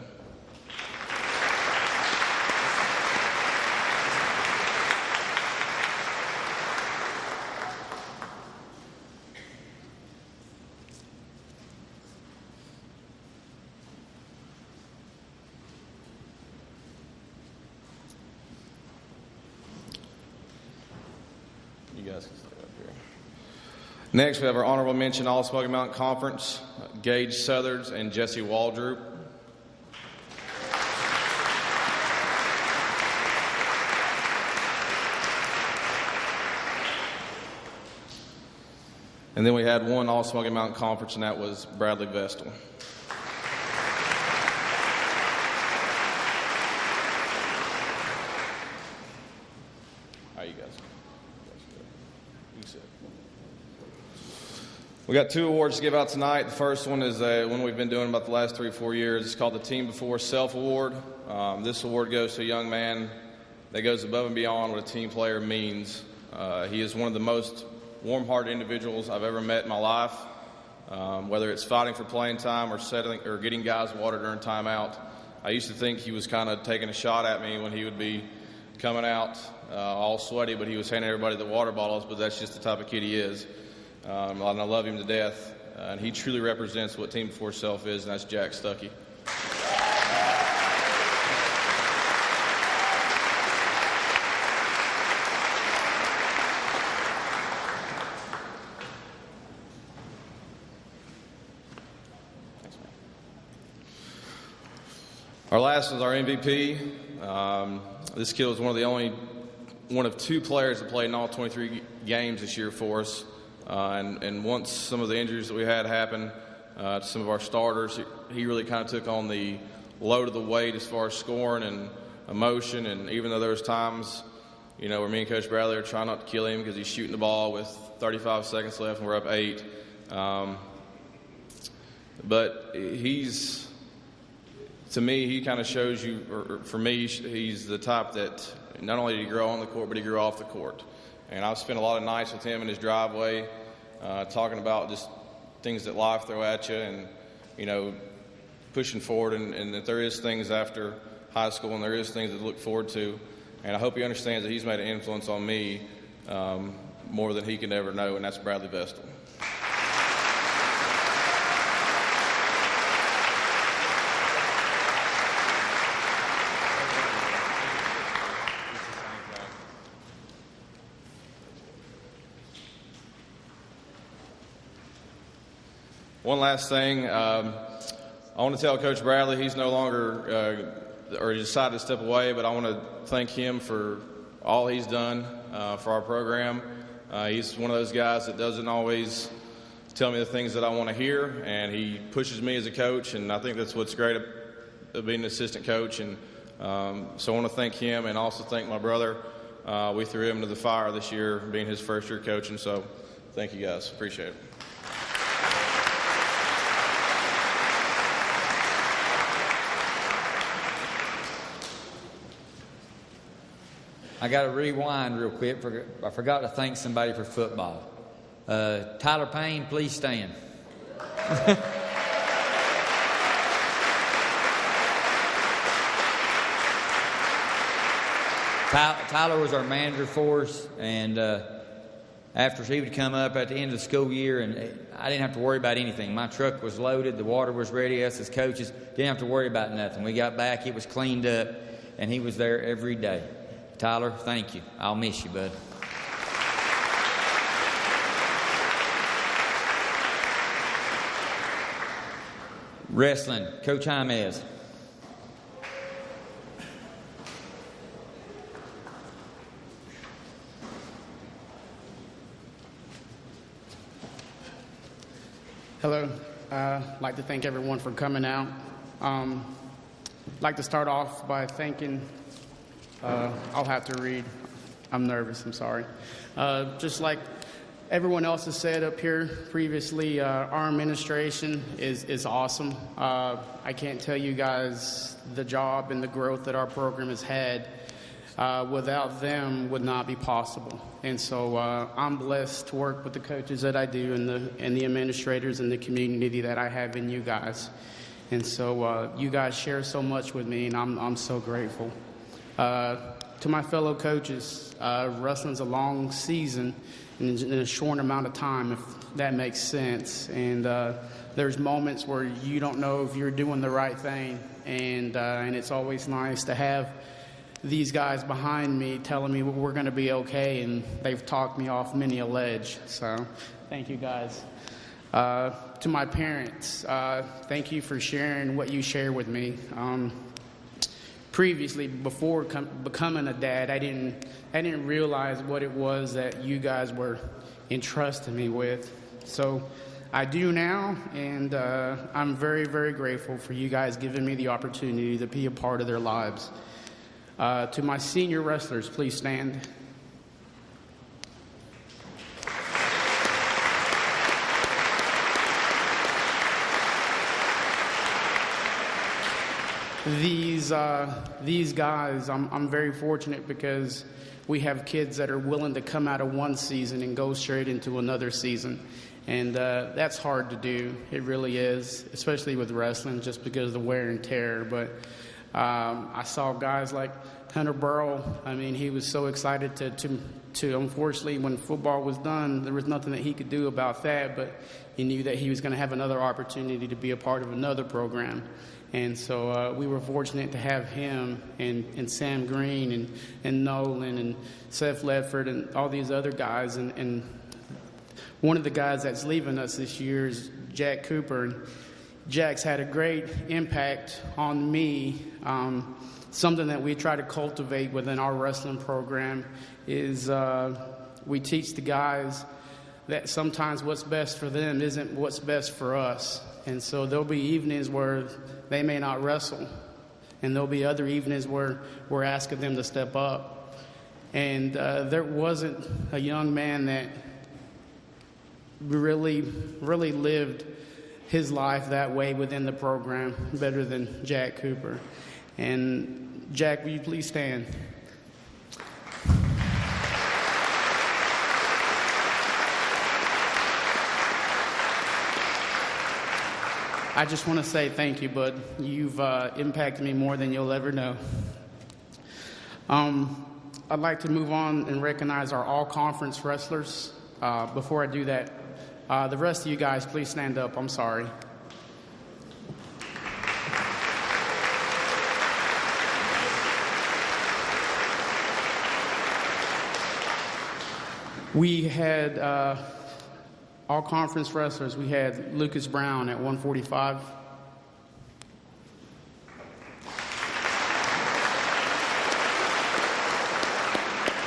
Next, we have our honorable mention All-Smoky Mountain Conference, Gage Southards and Jesse Waldroup. And then we had one All-Smoky Mountain Conference, and that was Bradley Vestal. How you guys? You can sit. We got 2 awards to give out tonight. The first one is one we've been doing about the last 3 or 4 years. It's called the Team Before Self Award. This award goes to a young man that goes above and beyond what a team player means. He is one of the most warm-hearted individuals I've ever met in my life. Whether it's fighting for playing time or getting guys water during timeout. I used to think he was kind of taking a shot at me when he would be coming out all sweaty, but he was handing everybody the water bottles. But that's just the type of kid he is. And I love him to death, and he truly represents what Team Before Self is, and that's Jack Stuckey. Our last is our MVP. This kid was one of 2 players that played in all 23 games this year for us. And once some of the injuries that we had happen to some of our starters, he really kind of took on the load of the weight as far as scoring and emotion. And even though there was times, where me and Coach Bradley are trying not to kill him because he's shooting the ball with 35 seconds left and we're up 8. But to me, he kind of shows you, or for me, he's the type that not only did he grow on the court, but he grew off the court. And I've spent a lot of nights with him in his driveway talking about just things that life throw at you and, pushing forward and that there is things after high school and there is things to look forward to. And I hope he understands that he's made an influence on me more than he can ever know, and that's Bradley Vestal. One last thing, I want to tell Coach Bradley he's no longer, or he decided to step away, but I want to thank him for all he's done for our program. He's one of those guys that doesn't always tell me the things that I want to hear, and he pushes me as a coach, and I think that's what's great about being an assistant coach. And so I want to thank him and also thank my brother. We threw him into the fire this year, being his first year coaching, so thank you guys. Appreciate it. I got to rewind real quick. I forgot to thank somebody for football. Tyler Payne, please stand. Tyler was our manager for us, and after he would come up at the end of the school year, and I didn't have to worry about anything. My truck was loaded, the water was ready, us as coaches didn't have to worry about nothing. We got back, it was cleaned up, and he was there every day. Tyler, thank you. I'll miss you, bud. Wrestling, Coach Jaimez. Hello. I'd like to thank everyone for coming out. I'd like to start off by thanking, I'll have to read. I'm nervous, I'm sorry. Just like everyone else has said up here previously, our administration is awesome. I can't tell you guys the job and the growth that our program has had. Without them would not be possible. And so I'm blessed to work with the coaches that I do and the administrators and the community that I have in you guys. And so you guys share so much with me, and I'm so grateful. To my fellow coaches, wrestling's a long season in a short amount of time, if that makes sense. And there's moments where you don't know if you're doing the right thing, and it's always nice to have these guys behind me telling me we're going to be okay, and they've talked me off many a ledge. So thank you guys. To my parents, thank you for sharing what you share with me. Previously, before becoming a dad, I didn't realize what it was that you guys were entrusting me with. So I do now, and I'm very, very grateful for you guys giving me the opportunity to be a part of their lives. To my senior wrestlers, please stand. These guys, I'm very fortunate because we have kids that are willing to come out of one season and go straight into another season. And that's hard to do. It really is, especially with wrestling, just because of the wear and tear. But I saw guys like Hunter Burrow. I mean, he was so excited to unfortunately, when football was done, there was nothing that he could do about that, but he knew that he was going to have another opportunity to be a part of another program. And so we were fortunate to have him and Sam Green and Nolan and Seth Ledford and all these other guys. And one of the guys that's leaving us this year is Jack Cooper. And Jack's had a great impact on me. Something that we try to cultivate within our wrestling program is we teach the guys that sometimes what's best for them isn't what's best for us. And so there'll be evenings where they may not wrestle, and there'll be other evenings where we're asking them to step up. And there wasn't a young man that really lived his life that way within the program better than Jack Cooper. And Jack, will you please stand? I just want to say thank you, bud. You've impacted me more than you'll ever know. I'd like to move on and recognize our all-conference wrestlers. Before I do that, the rest of you guys, please stand up. I'm sorry. We had all conference wrestlers. We had Lucas Brown at 145.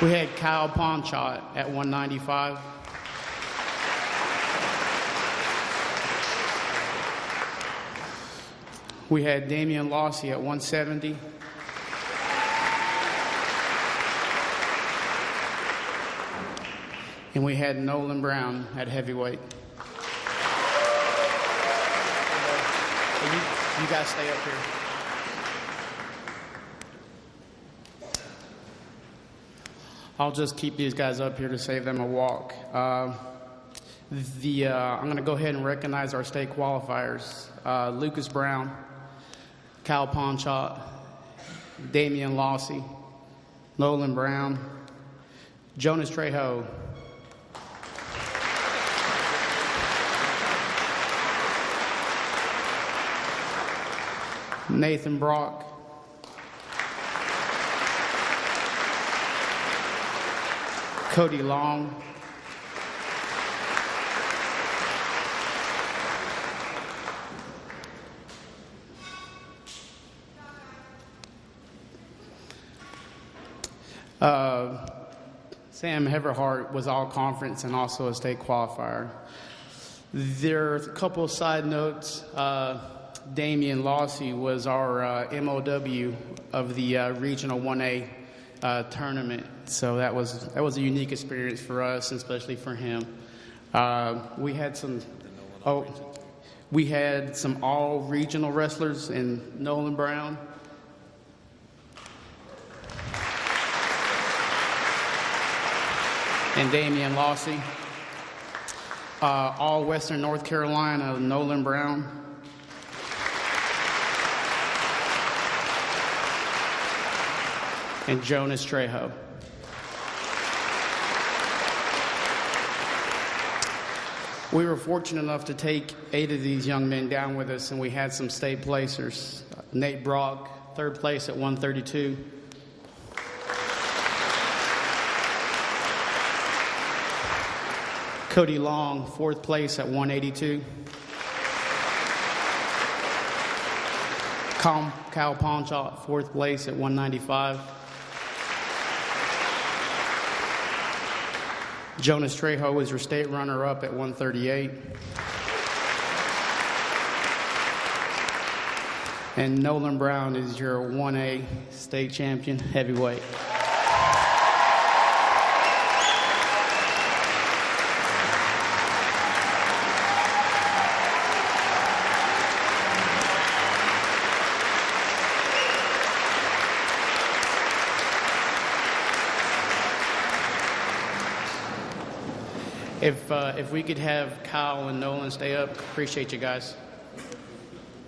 We had Kyle Ponchot at 195. We had Damian Lossie at 170. And we had Nolan Brown at heavyweight. You guys stay up here. I'll just keep these guys up here to save them a walk. I'm going to go ahead and recognize our state qualifiers. Lucas Brown, Kyle Ponchot, Damian Lossy, Nolan Brown, Jonas Trejo, Nathan Brock, Cody Long, Sam Heverhart was all conference and also a state qualifier. There are a couple of side notes. Damian Lossy was our MOW of the Regional 1A tournament, so that was a unique experience for us, and especially for him. We had some all regional wrestlers in Nolan Brown, and Damian Lossy. All Western North Carolina, Nolan Brown. And Jonas Trejo. We were fortunate enough to take 8 of these young men down with us, and we had some state placers. Nate Brock, 3rd place at 132. Cody Long, 4th place at 182. Kyle Ponchot, 4th place at 195. Jonas Trejo was your state runner-up at 138. And Nolan Brown is your 1A state champion heavyweight. If we could have Kyle and Nolan stay up, appreciate you guys.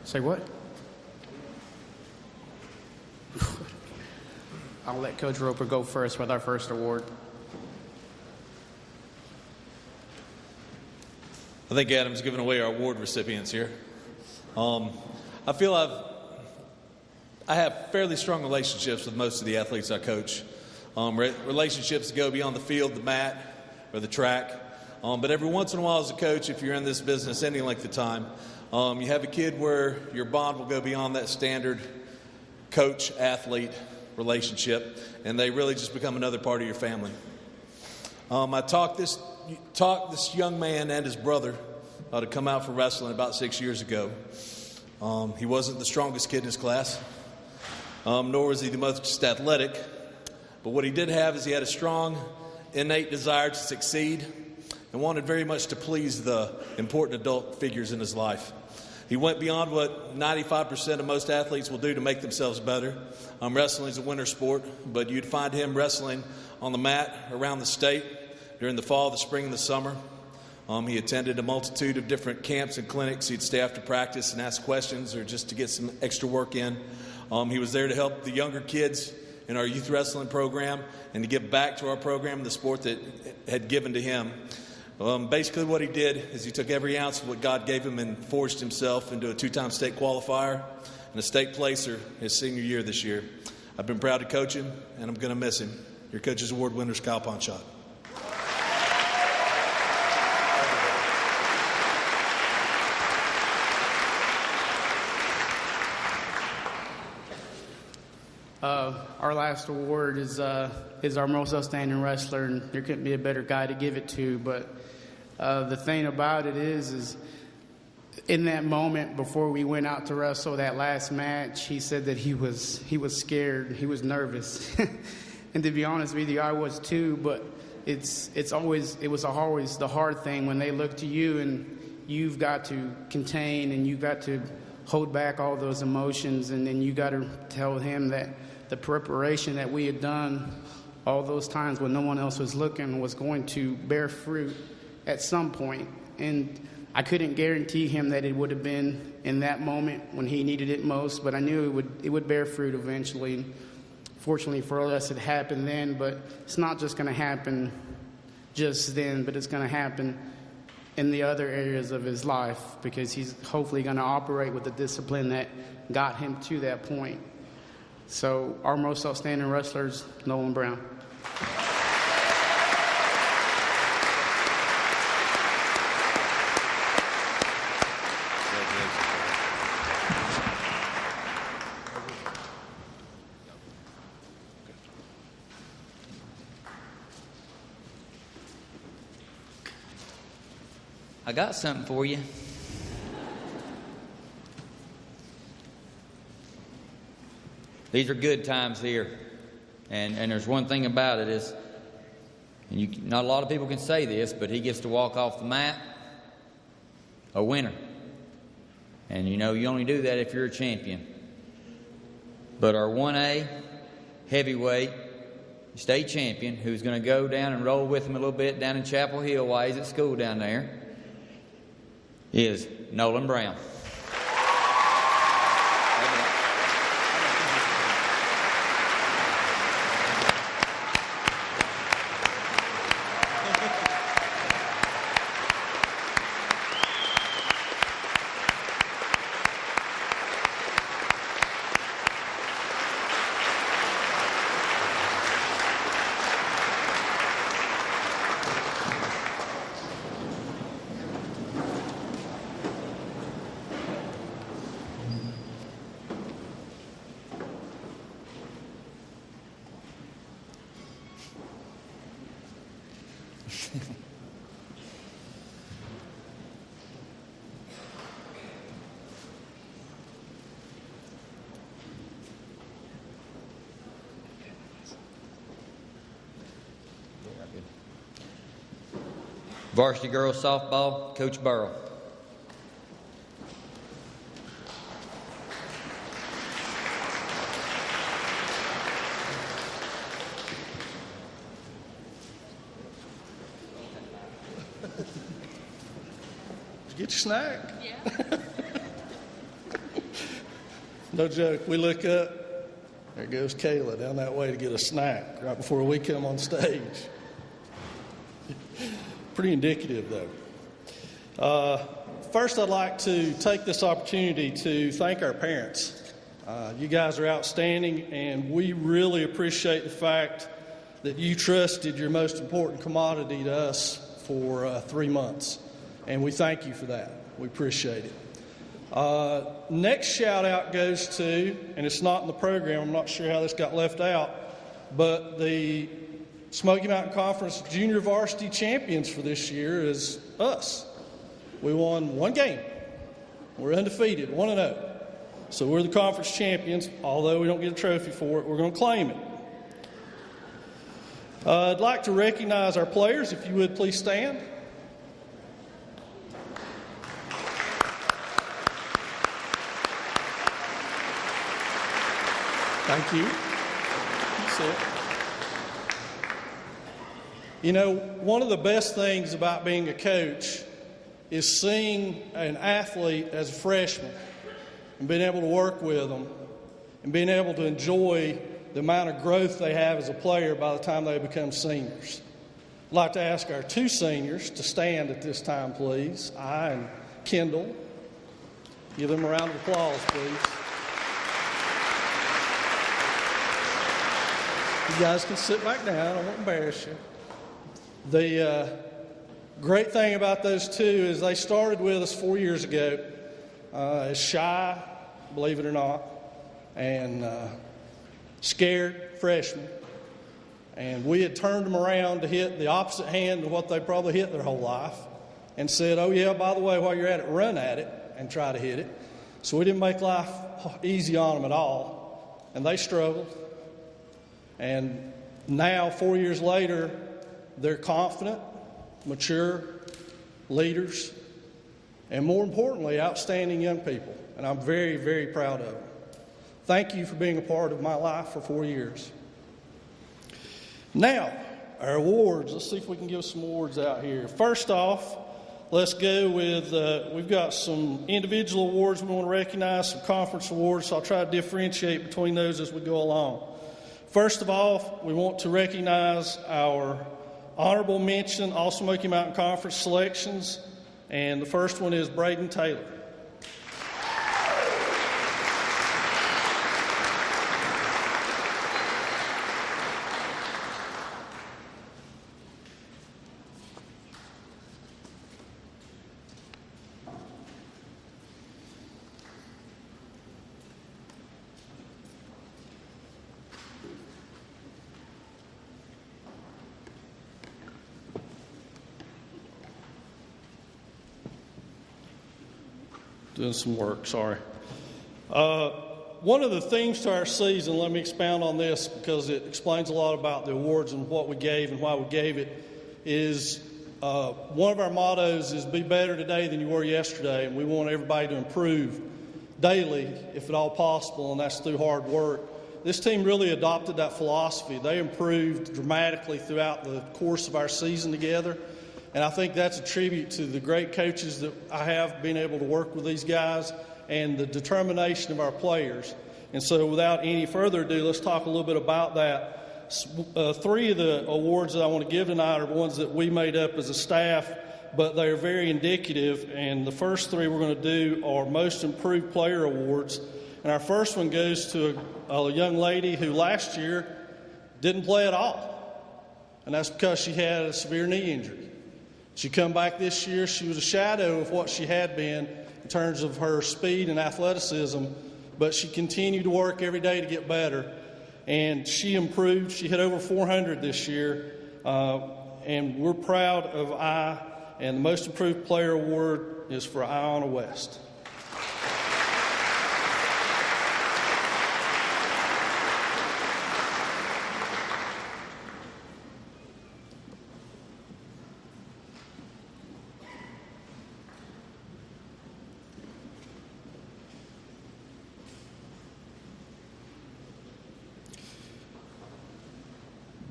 Say what? I'll let Coach Roper go first with our first award. I think Adam's giving away our award recipients here. I feel I have fairly strong relationships with most of the athletes I coach. Relationships that go beyond the field, the mat, or the track. But every once in a while as a coach, if you're in this business any length of time, you have a kid where your bond will go beyond that standard coach-athlete relationship, and they really just become another part of your family. I talked this young man and his brother to come out for wrestling about 6 years ago. He wasn't the strongest kid in his class, nor was he the most athletic, but what he did have is he had a strong, innate desire to succeed and wanted very much to please the important adult figures in his life. He went beyond what 95% of most athletes will do to make themselves better. Wrestling is a winter sport, but you'd find him wrestling on the mat around the state during the fall, the spring, and the summer. He attended a multitude of different camps and clinics. He'd stay after practice and ask questions or just to get some extra work in. He was there to help the younger kids in our youth wrestling program and to give back to our program and the sport that had given to him. Basically what he did is he took every ounce of what God gave him and forged himself into a 2-time state qualifier and a state placer his senior year this year. I've been proud to coach him, and I'm going to miss him. Your Coach's Award winner is Kyle Ponchot. Our last award is our most outstanding wrestler, and there couldn't be a better guy to give it to. But the thing about it is in that moment before we went out to wrestle that last match, he said that he was scared, he was nervous, and to be honest with you, I was too. But it was always the hard thing when they look to you and you've got to contain and you've got to hold back all those emotions, and then you got to tell him that the preparation that we had done all those times when no one else was looking was going to bear fruit at some point. And I couldn't guarantee him that it would have been in that moment when he needed it most, but I knew it would bear fruit eventually. Fortunately for us, it happened then, but it's not just going to happen just then, but it's going to happen in the other areas of his life, because he's hopefully going to operate with the discipline that got him to that point. So our most outstanding wrestler is Nolan Brown. I got something for you. These are good times here. And there's one thing about it is, and not a lot of people can say this, but he gets to walk off the mat a winner. And you only do that if you're a champion. But our 1A heavyweight state champion, who's going to go down and roll with him a little bit down in Chapel Hill while he's at school down there, is Nolan Brown. Varsity girls softball, Coach Burrow. Did you get your snack? Yeah. No joke. We look up, there goes Kayla down that way to get a snack right before we come on stage. Pretty indicative, though. First, I'd like to take this opportunity to thank our parents. You guys are outstanding, and we really appreciate the fact that you trusted your most important commodity to us for 3 months, and we thank you for that. We appreciate it. Next shout-out goes to, and it's not in the program, I'm not sure how this got left out, but the Smoky Mountain Conference Junior Varsity Champions for this year is us. We won 1 game. We're undefeated, 1-0. So we're the conference champions. Although we don't get a trophy for it, we're going to claim it. I'd like to recognize our players. If you would, please stand. Thank you. Sit. One of the best things about being a coach is seeing an athlete as a freshman and being able to work with them and being able to enjoy the amount of growth they have as a player by the time they become seniors. I'd like to ask our 2 seniors to stand at this time, please. I and Kendall. Give them a round of applause, please. You guys can sit back down. I won't embarrass you. The great thing about those 2 is they started with us 4 years ago as shy, believe it or not, and scared freshmen. And we had turned them around to hit the opposite hand of what they probably hit their whole life and said, oh, yeah, by the way, while you're at it, run at it and try to hit it. So we didn't make life easy on them at all, and they struggled. And now, 4 years later, they're confident, mature leaders, and more importantly, outstanding young people. And I'm very, very proud of them. Thank you for being a part of my life for 4 years. Now, our awards. Let's see if we can give some awards out here. First off, let's go with, we've got some individual awards we want to recognize, some conference awards, so I'll try to differentiate between those as we go along. First of all, we want to recognize our honorable mention All Smoky Mountain Conference selections, and the first one is Braden Taylor. Doing some work, sorry. One of the themes to our season, let me expound on this because it explains a lot about the awards and what we gave and why we gave it, is one of our mottos is be better today than you were yesterday, and we want everybody to improve daily if at all possible, and that's through hard work. This team really adopted that philosophy. They improved dramatically throughout the course of our season together. And I think that's a tribute to the great coaches that I have been able to work with these guys and the determination of our players. And so without any further ado, let's talk a little bit about that. Three of the awards that I want to give tonight are ones that we made up as a staff, but they're very indicative. And the first three we're going to do are Most Improved Player Awards. And our first one goes to a young lady who last year didn't play at all. And that's because she had a severe knee injury. She come back this year, she was a shadow of what she had been in terms of her speed and athleticism, but she continued to work every day to get better, and she improved. She hit over 400 this year, and we're proud of I, and the Most Improved Player Award is for Iona West.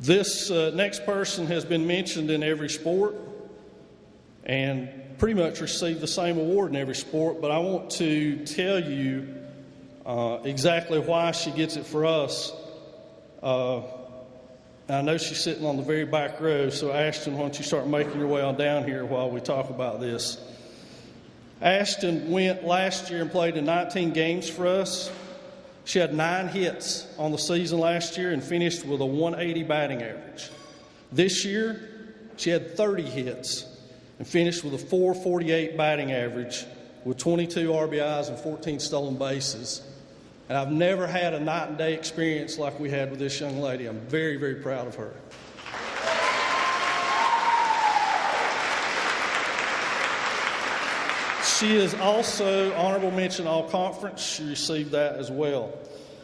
This next person has been mentioned in every sport and pretty much received the same award in every sport, but I want to tell you exactly why she gets it for us. I know she's sitting on the very back row, so Ashton, why don't you start making your way on down here while we talk about this. Ashton went last year and played in 19 games for us. She had 9 hits on the season last year and finished with a 180 batting average. This year, she had 30 hits and finished with a 448 batting average with 22 RBIs and 14 stolen bases. And I've never had a night and day experience like we had with this young lady. I'm very, very proud of her. She is also honorable mention all-conference. She received that as well.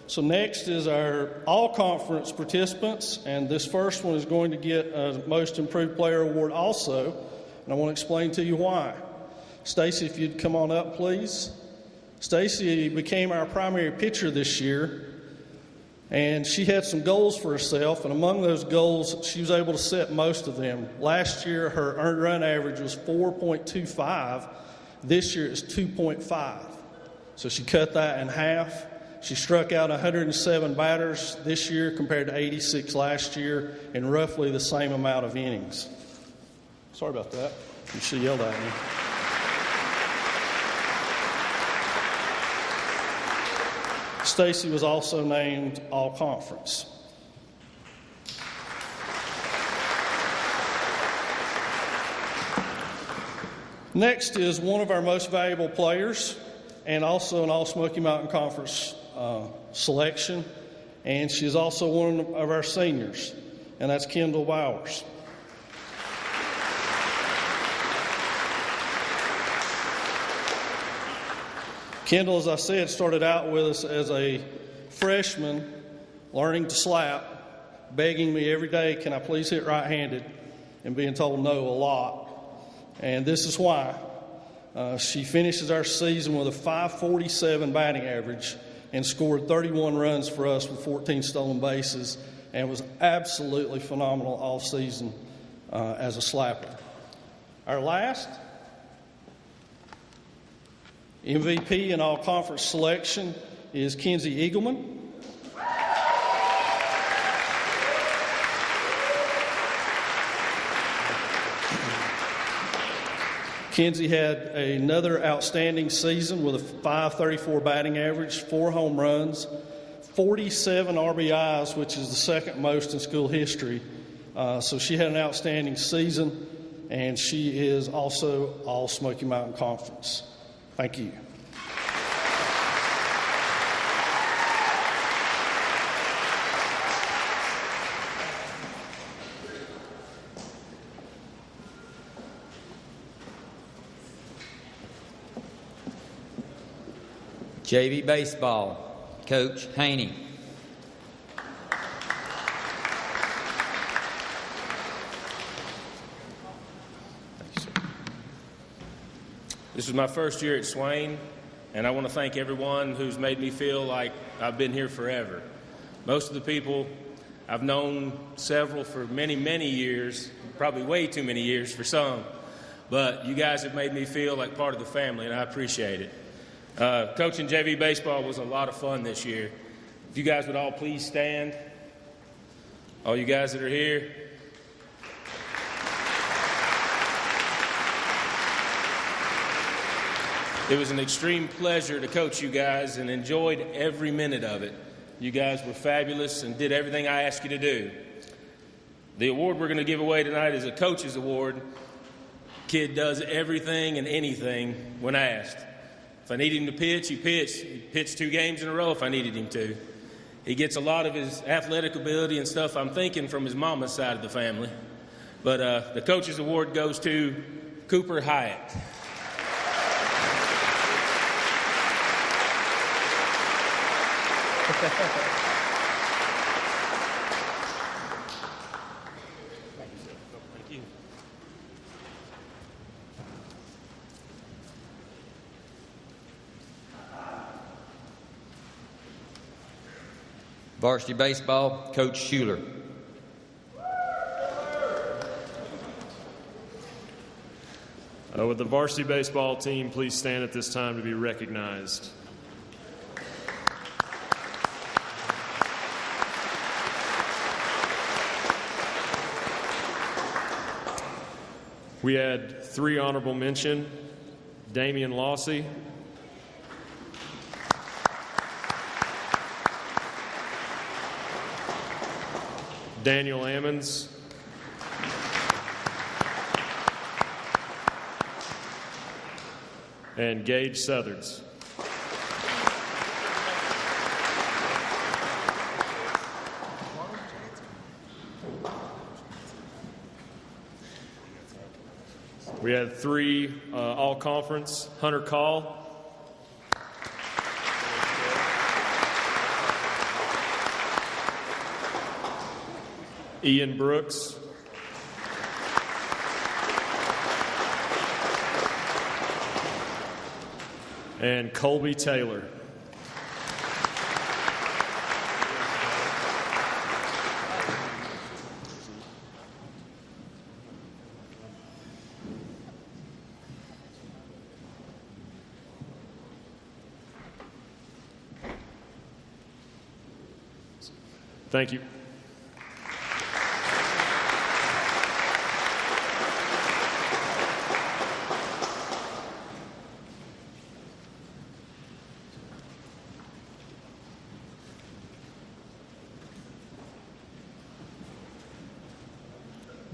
So next is our all-conference participants, and this first one is going to get a Most Improved Player Award also, and I want to explain to you why. Stacy, if you'd come on up, please. Stacy became our primary pitcher this year, and she had some goals for herself, and among those goals, she was able to set most of them. Last year, her earned run average was 4.25. This year it's 2.5. So she cut that in half. She struck out 107 batters this year compared to 86 last year in roughly the same amount of innings. Sorry about that. She yelled at me. Stacy was also named all-conference. Next is one of our most valuable players and also an All-Smoky Mountain Conference selection, and she's also one of our seniors, and that's Kendall Bowers. Kendall, as I said, started out with us as a freshman, learning to slap, begging me every day, can I please hit right-handed, and being told no a lot. And this is why. She finishes our season with a 547 batting average and scored 31 runs for us with 14 stolen bases. and was absolutely phenomenal all season as a slapper. Our last MVP in all conference selection is Kenzie Eagleman. Kenzie had another outstanding season with a .534 batting average, 4 home runs, 47 RBIs, which is the second most in school history. So she had an outstanding season, and she is also all Smoky Mountain Conference. Thank you. JV baseball, Coach Haney. This is my first year at Swain, and I want to thank everyone who's made me feel like I've been here forever. Most of the people, I've known several for many, many years, probably way too many years for some, but you guys have made me feel like part of the family, and I appreciate it. Coaching JV baseball was a lot of fun this year. If you guys would all please stand, all you guys that are here. It was an extreme pleasure to coach you guys and enjoyed every minute of it. You guys were fabulous and did everything I asked you to do. The award we're going to give away tonight is a coach's award. Kid does everything and anything when asked. If I need him to pitch, he pitched. He pitched 2 games in a row if I needed him to. He gets a lot of his athletic ability and stuff, I'm thinking, from his mama's side of the family. But the coach's award goes to Cooper Hyatt. Thank you. Varsity baseball, Coach Schuler. Would the varsity baseball team please stand at this time to be recognized? We had 3 honorable mention: Damian Lossy, Daniel Ammons, and Gage Southards. We had 3 all-conference: Hunter Call, Ian Brooks, and Colby Taylor. Thank you.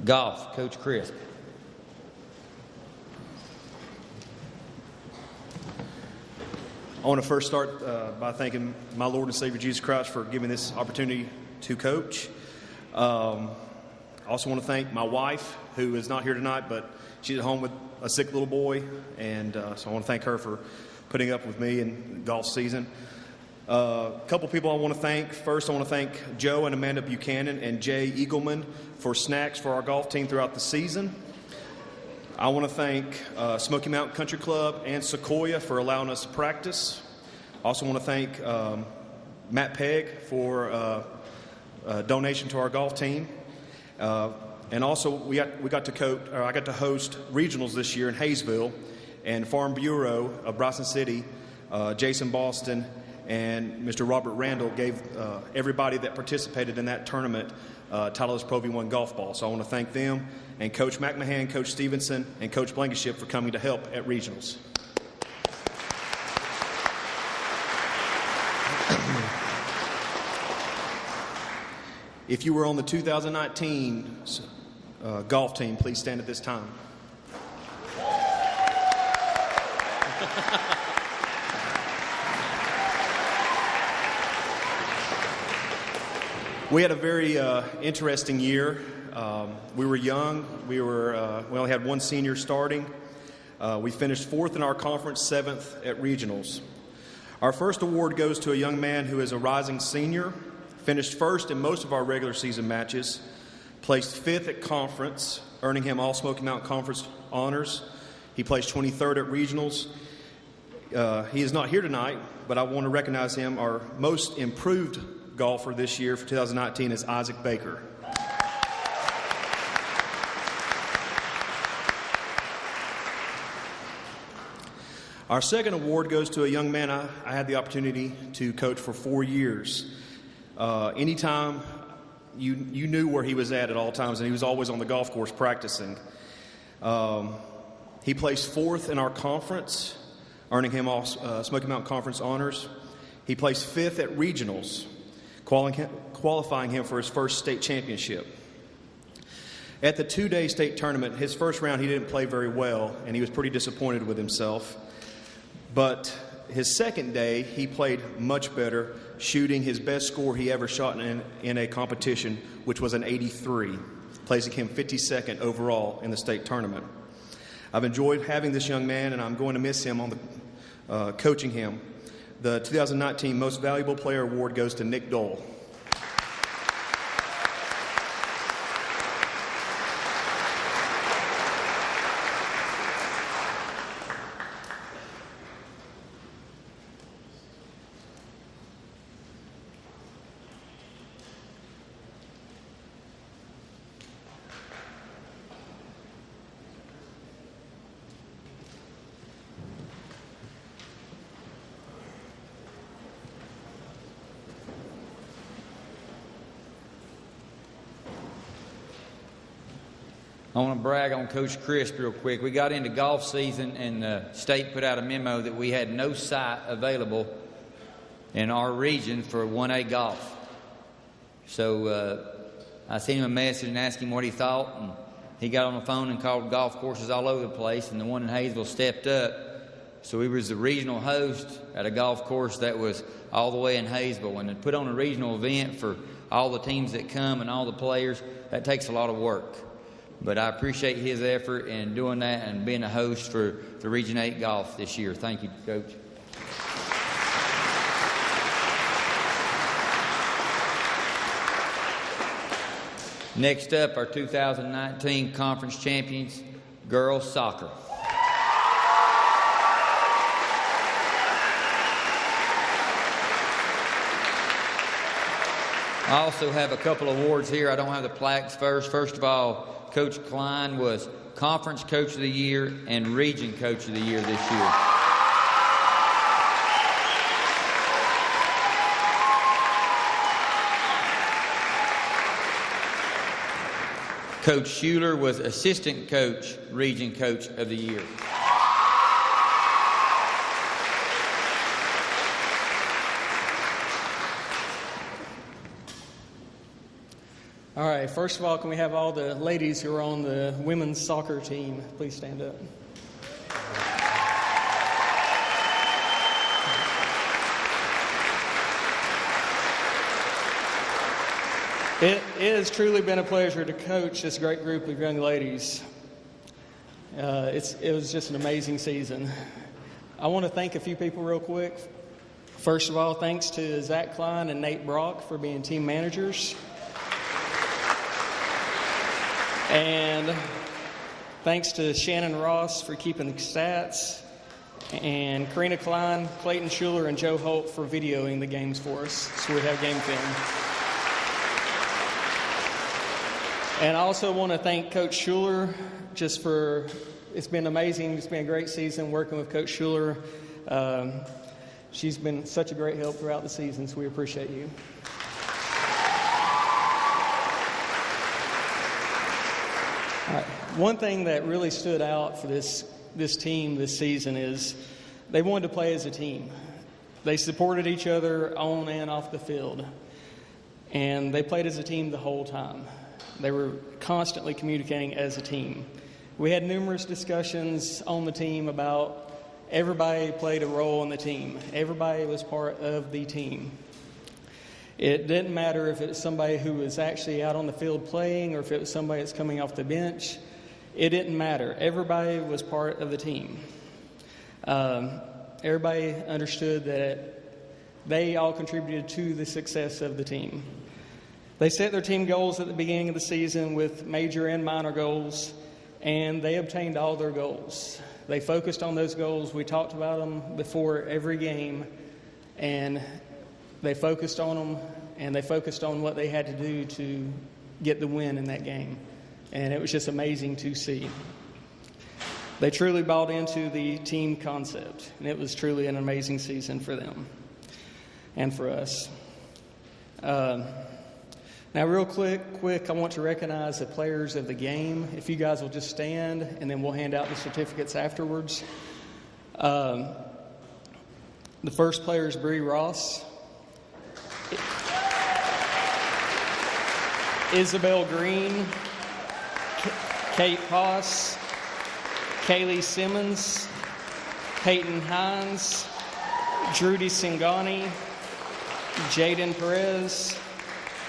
Golf, Coach Crisp. I want to first start by thanking my Lord and Savior Jesus Christ for giving this opportunity to coach. I also want to thank my wife, who is not here tonight, but she's at home with a sick little boy, and so I want to thank her for putting up with me in golf season. A couple people I want to thank. First, I want to thank Joe and Amanda Buchanan and Jay Eagleman for snacks for our golf team throughout the season. I want to thank Smoky Mountain Country Club and Sequoia for allowing us to practice. I also want to thank Matt Pegg for donation to our golf team. And also, I got to host regionals this year in Hayesville, and Farm Bureau of Bryson City, Jason Boston, and Mr. Robert Randall gave everybody that participated in that tournament Titleist Pro V1 golf ball. So I want to thank them, and Coach McMahon, Coach Stevenson, and Coach Blankenship for coming to help at regionals. If you were on the 2019 golf team, please stand at this time. We had a very interesting year. We were young. We only had one senior starting. We finished 4th in our conference, 7th at regionals. Our first award goes to a young man who is a rising senior, finished 1st in most of our regular season matches, placed 5th at conference, earning him all Smoky Mountain Conference honors. He placed 23rd at regionals. He is not here tonight, but I want to recognize him. Our most improved golfer this year for 2019 is Isaac Baker. Our second award goes to a young man I had the opportunity to coach for 4 years. Anytime you knew where he was at all times, and he was always on the golf course practicing. He placed 4th in our conference, earning him all Smoky Mountain Conference honors. He placed 5th at regionals, qualifying him for his first state championship. At the 2-day state tournament, his first round he didn't play very well, and he was pretty disappointed with himself. But his second day, he played much better, shooting his best score he ever shot in a competition, which was an 83, placing him 52nd overall in the state tournament. I've enjoyed having this young man, and I'm going to miss him on the coaching him. The 2019 Most Valuable Player Award goes to Nick Dole. I want to brag on Coach Crisp real quick. We got into golf season, and the state put out a memo that we had no site available in our region for 1A golf. So I sent him a message and asked him what he thought, and he got on the phone and called golf courses all over the place, and the one in Hayesville stepped up. So we was the regional host at a golf course that was all the way in Hayesville, and to put on a regional event for all the teams that come and all the players, that takes a lot of work. But I appreciate his effort in doing that and being a host for the Region 8 golf this year. Thank you, Coach. Next up, our 2019 conference champions, girls soccer. I also have a couple awards here. I don't have the plaques first. First of all, Coach Klein was Conference Coach of the Year and Region Coach of the Year this year. Coach Schuler was Assistant Coach, Region Coach of the Year. All right, first of all, can we have all the ladies who are on the women's soccer team please stand up? It has truly been a pleasure to coach this great group of young ladies. It was just an amazing season. I want to thank a few people real quick. First of all, thanks to Zach Klein and Nate Brock for being team managers. And thanks to Shannon Ross for keeping the stats, and Karina Klein, Clayton Schuler, and Joe Holt for videoing the games for us, so we have game film. And I also want to thank Coach Schuler it's been amazing. It's been a great season working with Coach Schuler. She's been such a great help throughout the season, so we appreciate you. All right. One thing that really stood out for this team this season is they wanted to play as a team. They supported each other on and off the field, and they played as a team the whole time. They were constantly communicating as a team. We had numerous discussions on the team about everybody played a role in the team. Everybody was part of the team. It didn't matter if it was somebody who was actually out on the field playing or if it was somebody that's coming off the bench. It didn't matter. Everybody was part of the team. Everybody understood that they all contributed to the success of the team. They set their team goals at the beginning of the season with major and minor goals, and they obtained all their goals. They focused on those goals. We talked about them before every game, and they focused on them, and they focused on what they had to do to get the win in that game. And it was just amazing to see. They truly bought into the team concept, and it was truly an amazing season for them and for us. Now, real quick, I want to recognize the players of the game. If you guys will just stand, and then we'll hand out the certificates afterwards. The first player is Bree Ross. Isabel Green. Kate Haas. Kaylee Simmons. Peyton Hines. Drudy Singani. Jaden Perez.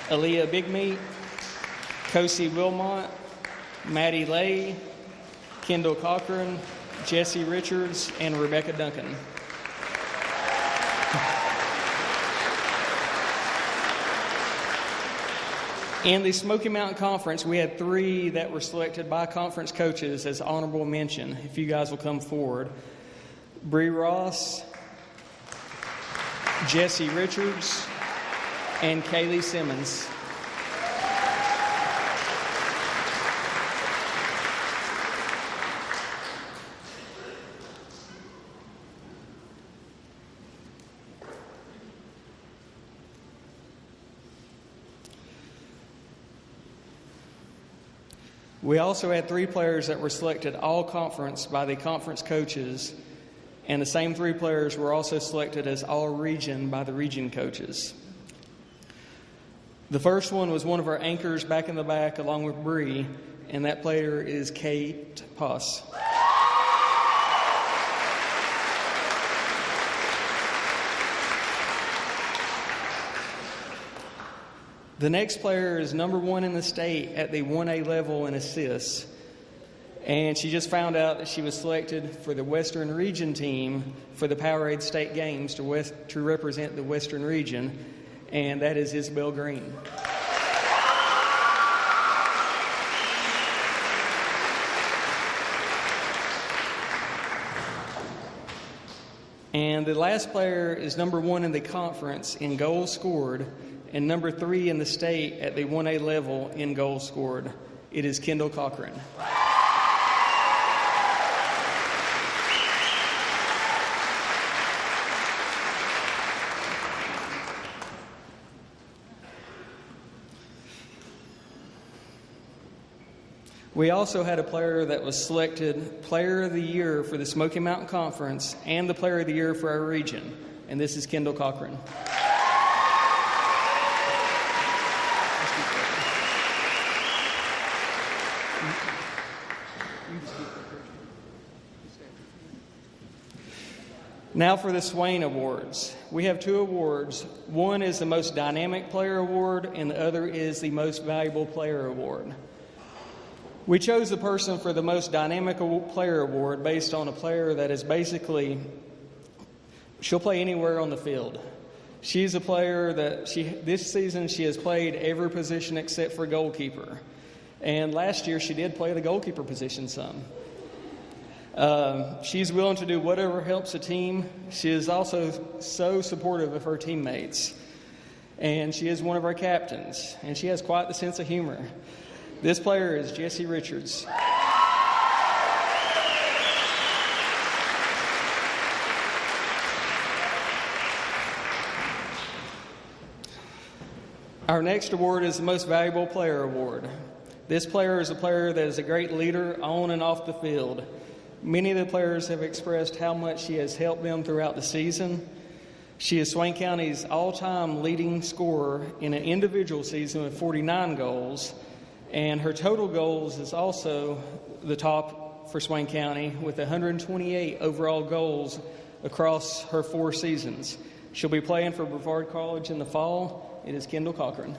Aaliyah Bigmeat, Kosi Wilmot, Maddie Lay, Kendall Cochran, Jesse Richards, and Rebecca Duncan. In the Smoky Mountain Conference, we had 3 that were selected by conference coaches as honorable mention. If you guys will come forward. Bree Ross, Jesse Richards, and Kaylee Simmons. We also had 3 players that were selected all conference by the conference coaches, and the same 3 players were also selected as all region by the region coaches. The first one was one of our anchors back in the back along with Bree, and that player is Kate Poss. The next player is number 1 in the state at the 1A level in assists, and she just found out that she was selected for the Western Region team for the Powerade State Games to represent the Western Region, and that is Isabel Green. And the last player is number 1 in the conference in goals scored and number 3 in the state at the 1A level in goals scored. It is Kendall Cochran. We also had a player that was selected Player of the Year for the Smoky Mountain Conference and the Player of the Year for our region, and this is Kendall Cochran. Now for the Swain Awards. We have 2 awards. One is the Most Dynamic Player Award, and the other is the Most Valuable Player Award. We chose the person for the Most Dynamic Player Award based on a player that is basically, she'll play anywhere on the field. She's a player that this season she has played every position except for goalkeeper. And last year she did play the goalkeeper position some. She's willing to do whatever helps the team. She is also so supportive of her teammates. And she is one of our captains. And she has quite the sense of humor. This player is Jesse Richards. Our next award is the Most Valuable Player Award. This player is a player that is a great leader on and off the field. Many of the players have expressed how much she has helped them throughout the season. She is Swain County's all-time leading scorer in an individual season with 49 goals, and her total goals is also the top for Swain County with 128 overall goals across her 4 seasons. She'll be playing for Brevard College in the fall. It is Kendall Cochran.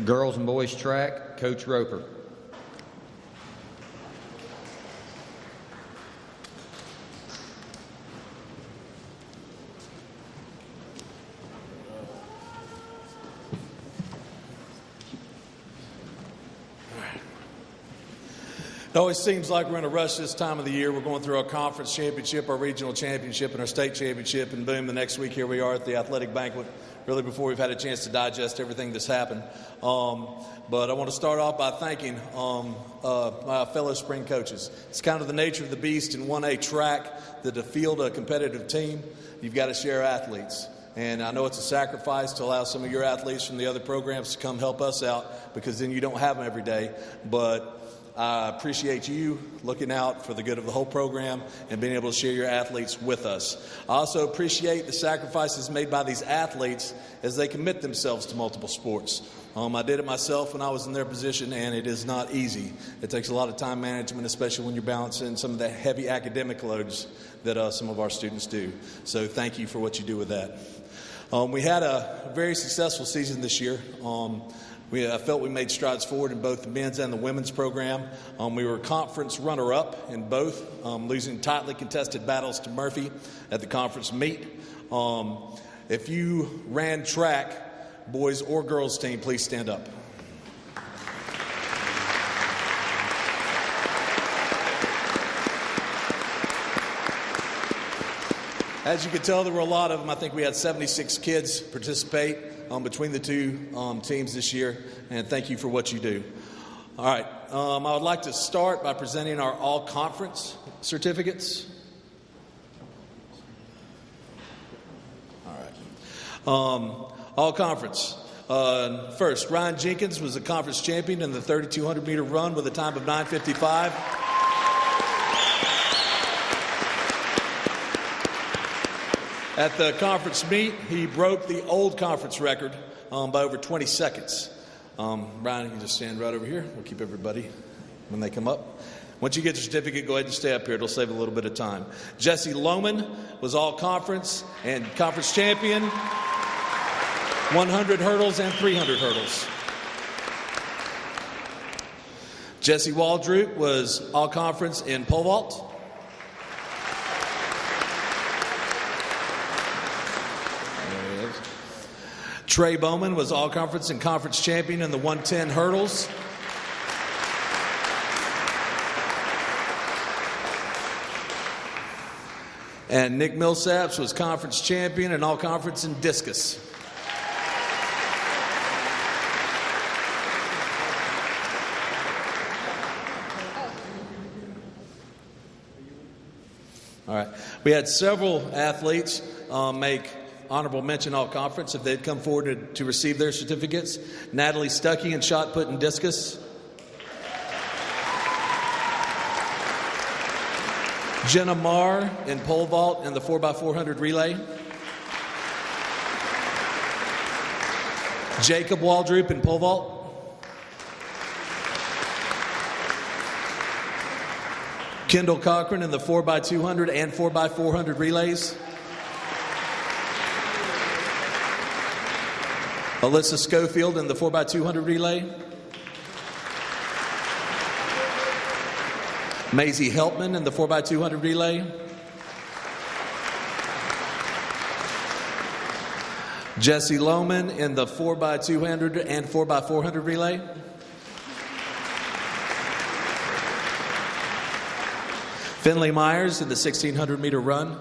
Girls and boys track, Coach Roper. It always seems like we're in a rush this time of the year. We're going through our conference championship, our regional championship, and our state championship, and boom, the next week here we are at the athletic banquet, really before we've had a chance to digest everything that's happened. But I want to start off by thanking my fellow spring coaches. It's kind of the nature of the beast in 1A track that to field a competitive team, you've got to share athletes. And I know it's a sacrifice to allow some of your athletes from the other programs to come help us out, because then you don't have them every day. But I appreciate you looking out for the good of the whole program and being able to share your athletes with us. I also appreciate the sacrifices made by these athletes as they commit themselves to multiple sports. I did it myself when I was in their position, and it is not easy. It takes a lot of time management, especially when you're balancing some of the heavy academic loads that some of our students do. So thank you for what you do with that. We had a very successful season this year. I felt we made strides forward in both the men's and the women's program. We were conference runner-up in both, losing tightly contested battles to Murphy at the conference meet. If you ran track, boys or girls team, please stand up. As you can tell, there were a lot of them. I think we had 76 kids participate between the two teams this year, and thank you for what you do. All right, I would like to start by presenting our all-conference certificates. All right, all-conference. First, Ryan Jenkins was a conference champion in the 3,200-meter run with a time of 9:55. At the conference meet, he broke the old conference record by over 20 seconds. Brian, you can just stand right over here. We'll keep everybody when they come up. Once you get your certificate, go ahead and stay up here. It'll save a little bit of time. Jesse Lohman was all conference and conference champion, 100 hurdles and 300 hurdles. Jesse Waldroop was all conference in pole vault. Trey Bowman was all-conference and conference champion in the 110 hurdles. And Nick Millsaps was conference champion and all-conference in discus. All right. We had several athletes make honorable mention all conference if they'd come forward to receive their certificates. Natalie Stuckey in shot put and discus. Jenna Marr in pole vault and the 4x400 relay. Jacob Waldroop in pole vault. Kendall Cochran in the 4x200 and 4x400 relays. Alyssa Schofield in the 4x200 relay. Maisie Helpman in the 4x200 relay. Jesse Lohman in the 4x200 and 4x400 relay. Finley Myers in the 1,600-meter run.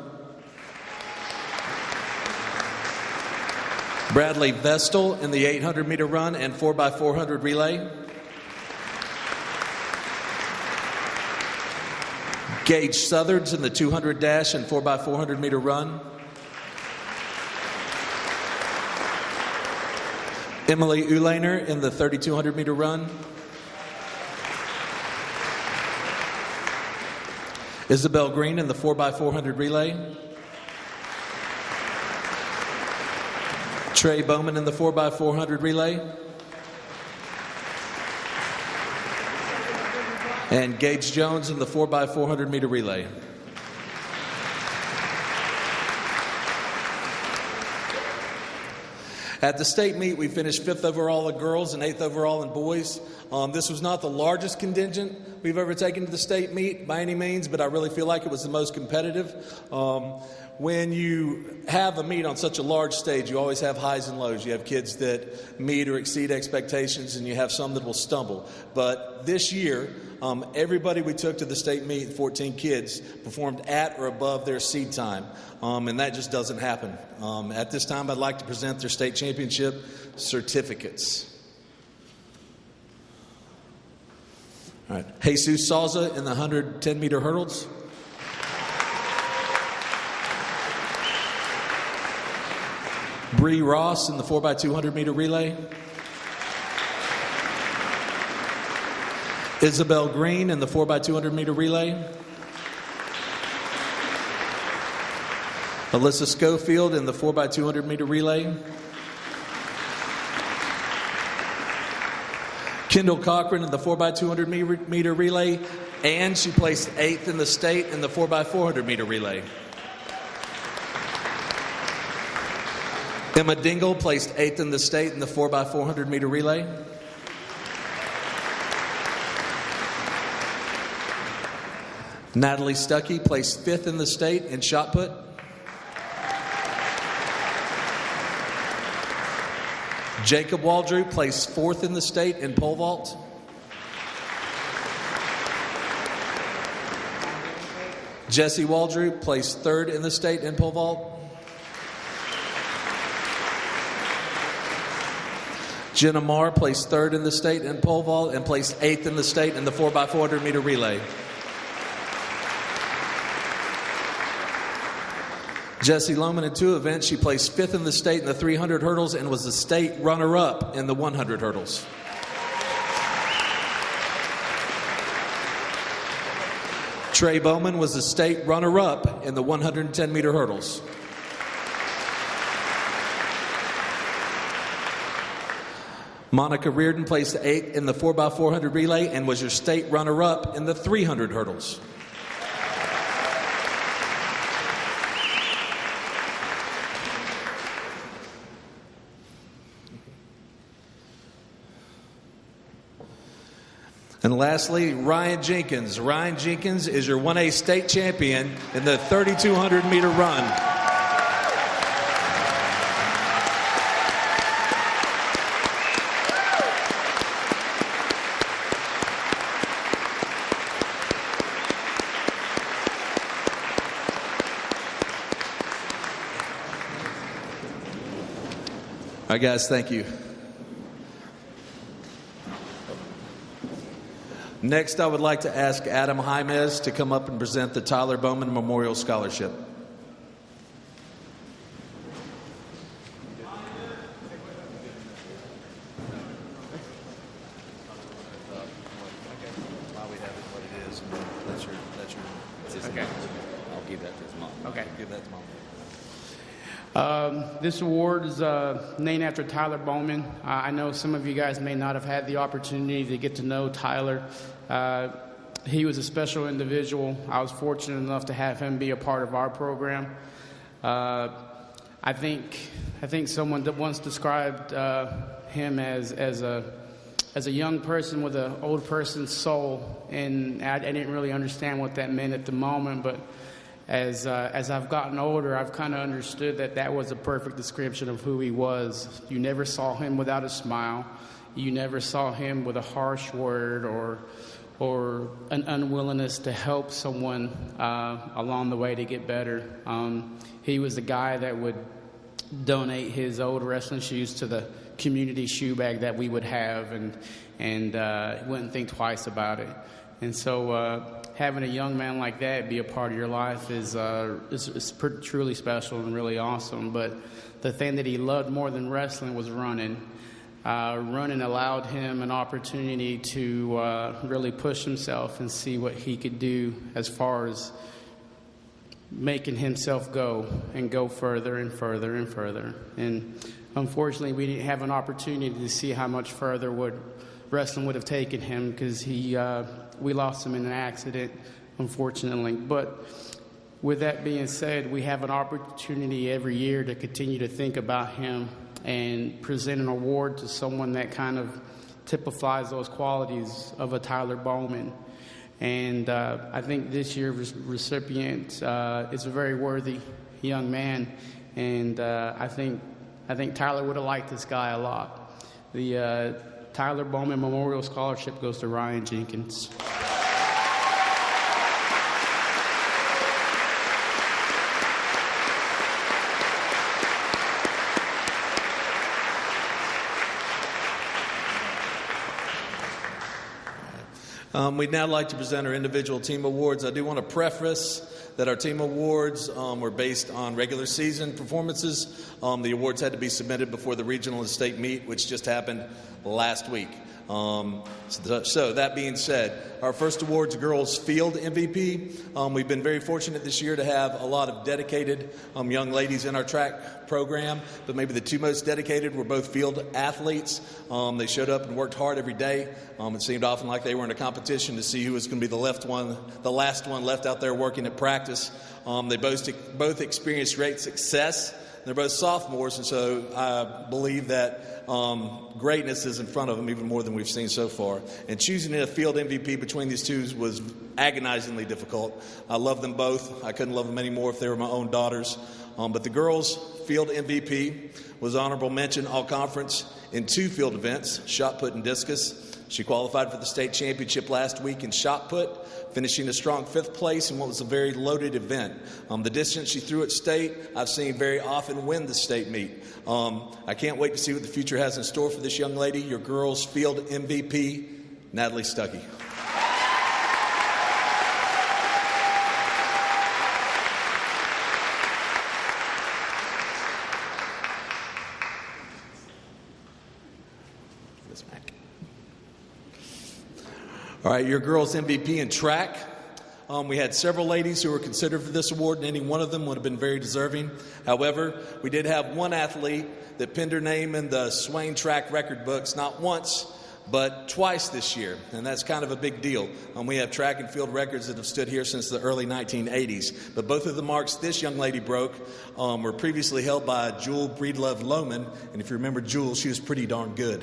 Bradley Vestal in the 800-meter run and 4x400 relay. Gage Southards in the 200 dash and 4x400 meter run. Emily Ulaner in the 3,200 meter run. Isabel Green in the 4x400 relay. Trey Bowman in the 4x400 relay. And Gage Jones in the 4x400 meter relay. At the state meet, we finished 5th overall in girls and 8th overall in boys. This was not the largest contingent we've ever taken to the state meet by any means, but I really feel like it was the most competitive. When you have a meet on such a large stage, you always have highs and lows. You have kids that meet or exceed expectations, and you have some that will stumble. But this year, everybody we took to the state meet, 14 kids, performed at or above their seed time, and that just doesn't happen. At this time, I'd like to present their state championship certificates. All right, Jesus Salza in the 110-meter hurdles. Bree Ross in the 4x200 meter relay. Isabel Green in the 4x200 meter relay. Alyssa Schofield in the 4x200 meter relay. Kendall Cochran in the 4x200 meter relay, and she placed 8th in the state in the 4x400 meter relay. Emma Dingle placed 8th in the state in the 4x400 meter relay. Natalie Stuckey placed 5th in the state in shot put. Jacob Waldrew placed 4th in the state in pole vault. Jesse Waldrew placed 3rd in the state in pole vault. Jenna Marr placed 3rd in the state in pole vault and placed 8th in the state in the 4x400 meter relay. Jessie Lohman in 2 events, she placed 5th in the state in the 300 hurdles and was the state runner-up in the 100 hurdles. Trey Bowman was the state runner-up in the 110-meter hurdles. Monica Reardon placed 8th in the 4x400 relay and was your state runner-up in the 300 hurdles. And lastly, Ryan Jenkins. Ryan Jenkins is your 1A state champion in the 3,200-meter run. All right, guys, thank you. Next, I would like to ask Adam Jaimez to come up and present the Tyler Bowman Memorial Scholarship. Okay. I'll give that to his mom. Okay. Give that to mom. This award is named after Tyler Bowman. I know some of you guys may not have had the opportunity to get to know Tyler. He was a special individual. I was fortunate enough to have him be a part of our program. I think someone that once described him as a young person with an old person's soul, and I didn't really understand what that meant at the moment, but as I've gotten older, I've kind of understood that was a perfect description of who he was. You never saw him without a smile. You never saw him with a harsh word or an unwillingness to help someone along the way to get better. He was the guy that would donate his old wrestling shoes to the community shoe bag that we would have, and wouldn't think twice about it. And so having a young man like that be a part of your life is truly special and really awesome. But the thing that he loved more than wrestling was running. Running allowed him an opportunity to really push himself and see what he could do as far as making himself go further and further and further. And unfortunately, we didn't have an opportunity to see how much further wrestling would have taken him, because we lost him in an accident, unfortunately. But with that being said, we have an opportunity every year to continue to think about him and present an award to someone that kind of typifies those qualities of a Tyler Bowman. And I think this year's recipient is a very worthy young man, and I think Tyler would have liked this guy a lot. The Tyler Bowman Memorial Scholarship goes to Ryan Jenkins. We'd now like to present our individual team awards. I do want to preface that our team awards were based on regular season performances. The awards had to be submitted before the regional and state meet, which just happened last week. So that being said, our first award's girls field MVP. We've been very fortunate this year to have a lot of dedicated young ladies in our track program, but maybe the two most dedicated were both field athletes. They showed up and worked hard every day. It seemed often like they were in a competition to see who was going to be the last one left out there working at practice. They both experienced great success. They're both sophomores, and so I believe that greatness is in front of them even more than we've seen so far. And choosing a field MVP between these two was agonizingly difficult. I love them both. I couldn't love them any more if they were my own daughters. But the girls' field MVP was honorable mention all conference in two field events, shot put and discus. She qualified for the state championship last week in shot put, finishing a strong 5th place in what was a very loaded event. The distance she threw at state, I've seen very often win the state meet. I can't wait to see what the future has in store for this young lady, your girls' field MVP, Natalie Stuckey. All right, your girls' MVP in track. We had several ladies who were considered for this award, and any one of them would have been very deserving. However, we did have one athlete that pinned her name in the Swain track record books, not once, but twice this year, and that's kind of a big deal. We have track and field records that have stood here since the early 1980s, but both of the marks this young lady broke were previously held by Jewel Breedlove Lohman, and if you remember Jewel, she was pretty darn good.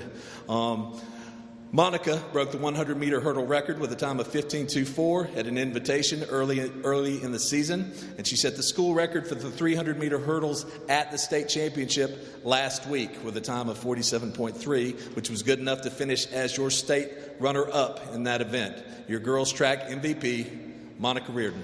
Monica broke the 100-meter hurdle record with a time of 15:24 at an invitation early in the season, and she set the school record for the 300-meter hurdles at the state championship last week with a time of 47.3, which was good enough to finish as your state runner-up in that event. Your girls' track MVP, Monica Reardon.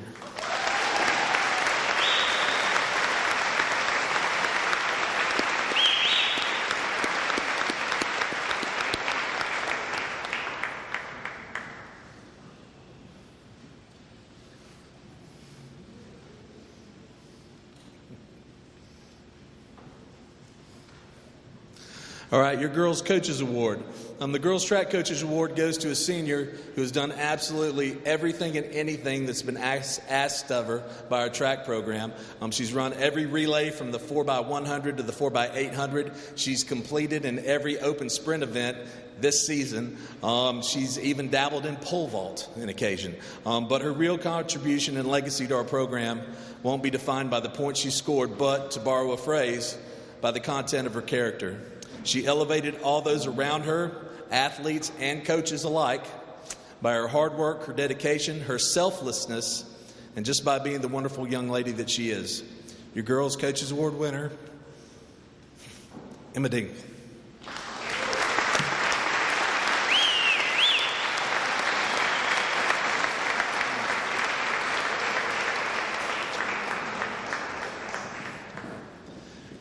All right, your Girls Coaches Award. The Girls Track Coaches Award goes to a senior who has done absolutely everything and anything that's been asked of her by our track program. She's run every relay from the 4x100 to the 4x800. She's completed in every open sprint event this season. She's even dabbled in pole vault on occasion. But her real contribution and legacy to our program won't be defined by the points she scored, but, to borrow a phrase, by the content of her character. She elevated all those around her, athletes and coaches alike, by her hard work, her dedication, her selflessness, and just by being the wonderful young lady that she is. Your Girls Coaches Award winner, Emma Dingle.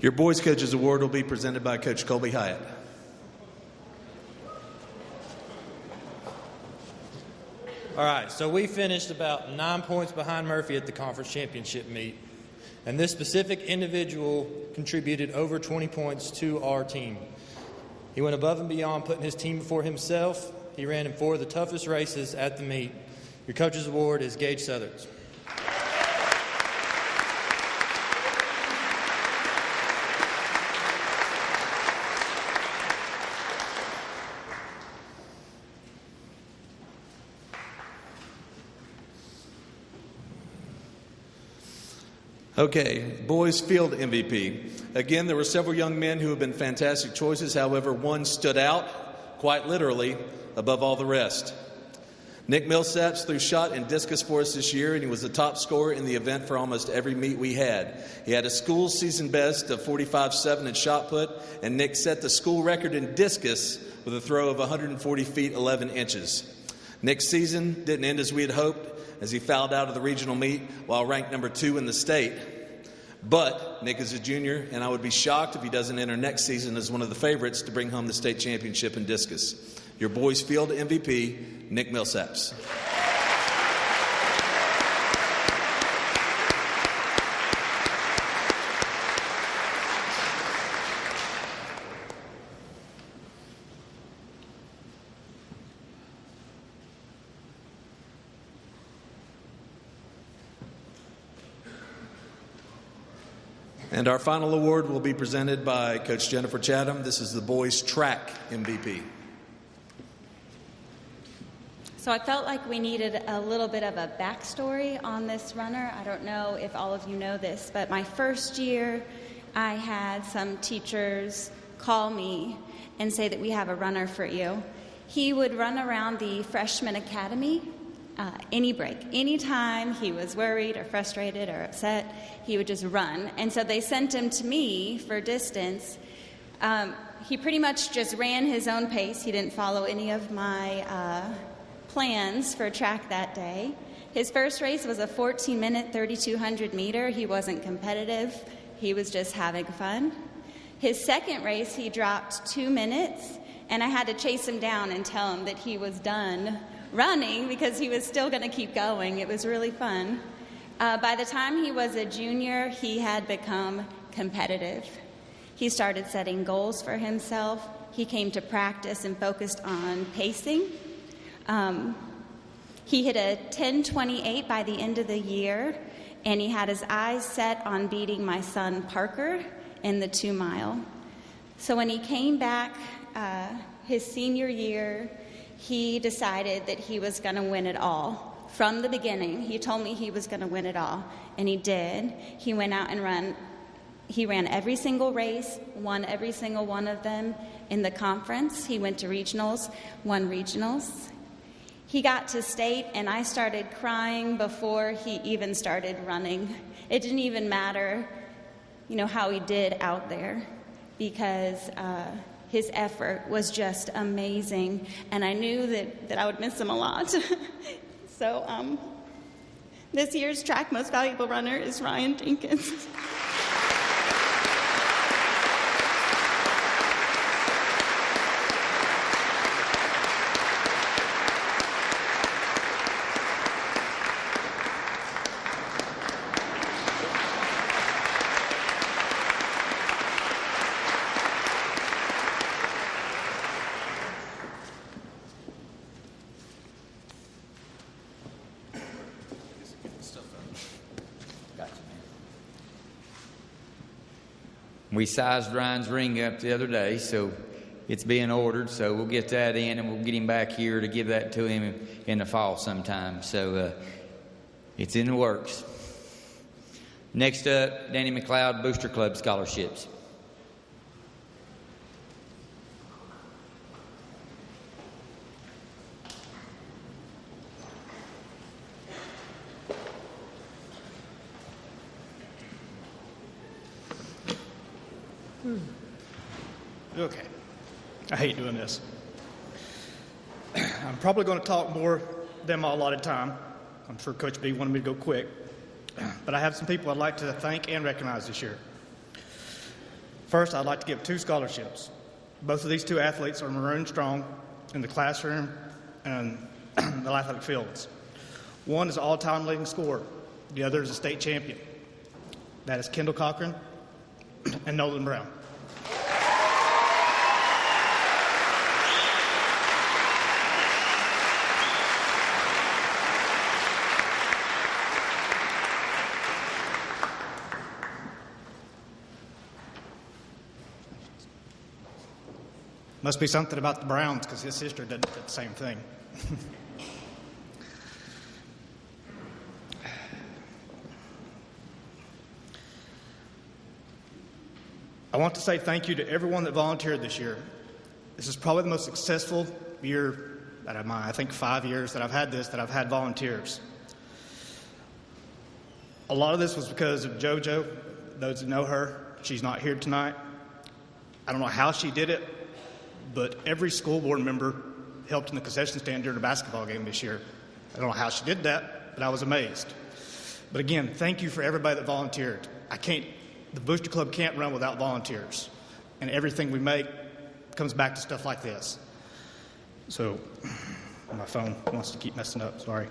Your Boys Coaches Award will be presented by Coach Colby Hyatt. All right, so we finished about 9 points behind Murphy at the conference championship meet. And this specific individual contributed over 20 points to our team. He went above and beyond putting his team before himself. He ran in 4 of the toughest races at the meet. Your Coach's Award is Gage Southerns. Okay, boys field MVP. Again, there were several young men who have been fantastic choices. However, one stood out, quite literally, above all the rest. Nick Millsaps threw shot and discus for us this year, and he was the top scorer in the event for almost every meet we had. He had a school season best of 45.7 in shot put, and Nick set the school record in discus with a throw of 140 feet 11 inches. Nick's season didn't end as we had hoped, as he fouled out of the regional meet while ranked number 2 in the state. But Nick is a junior, and I would be shocked if he doesn't enter next season as one of the favorites to bring home the state championship in discus. Your boys field MVP, Nick Millsaps. And our final award will be presented by Coach Jennifer Chatham. This is the boys track MVP. So I felt like we needed a little bit of a backstory on this runner. I don't know if all of you know this, but my first year, I had some teachers call me and say that we have a runner for you. He would run around the freshman academy any break. Anytime he was worried or frustrated or upset, he would just run. And so they sent him to me for distance. He pretty much just ran his own pace. He didn't follow any of my plans for track that day. His first race was a 14-minute 3,200 meter. He wasn't competitive. He was just having fun. His second race, he dropped 2 minutes, and I had to chase him down and tell him that he was done running because he was still going to keep going. It was really fun. By the time he was a junior, he had become competitive. He started setting goals for himself. He came to practice and focused on pacing. He hit a 10:28 by the end of the year, and he had his eyes set on beating my son Parker in the 2 mile. So when he came back his senior year, he decided that he was going to win it all. From the beginning, he told me he was going to win it all, and he did. He went out and ran every single race, won every single one of them in the conference. He went to regionals, won regionals. He got to state, and I started crying before he even started running. It didn't even matter, how he did out there, because his effort was just amazing, and I knew that I would miss him a lot. So this year's track most valuable runner is Ryan Jenkins. We sized Ryan's ring up the other day, so it's being ordered. So we'll get that in, and we'll get him back here to give that to him in the fall sometime. So it's in the works. Next up, Danny McLeod Booster Club scholarships. Okay. I hate doing this. I'm probably going to talk more than my allotted time. I'm sure Coach B wanted me to go quick. But I have some people I'd like to thank and recognize this year. First, I'd like to give 2 scholarships. Both of these 2 athletes are maroon strong in the classroom and the athletic fields. One is an all-time leading scorer. The other is a state champion. That is Kendall Cochran and Nolan Brown. Must be something about the Browns because his sister did the same thing. I want to say thank you to everyone that volunteered this year. This is probably the most successful year out of my, I think, 5 years that I've had this, that I've had volunteers. A lot of this was because of JoJo. Those who know her, she's not here tonight. I don't know how she did it, but every school board member helped in the concession stand during a basketball game this year. I don't know how she did that, but I was amazed. But again, thank you for everybody that volunteered. The Booster Club can't run without volunteers, and everything we make comes back to stuff like this. So, my phone wants to keep messing up, sorry.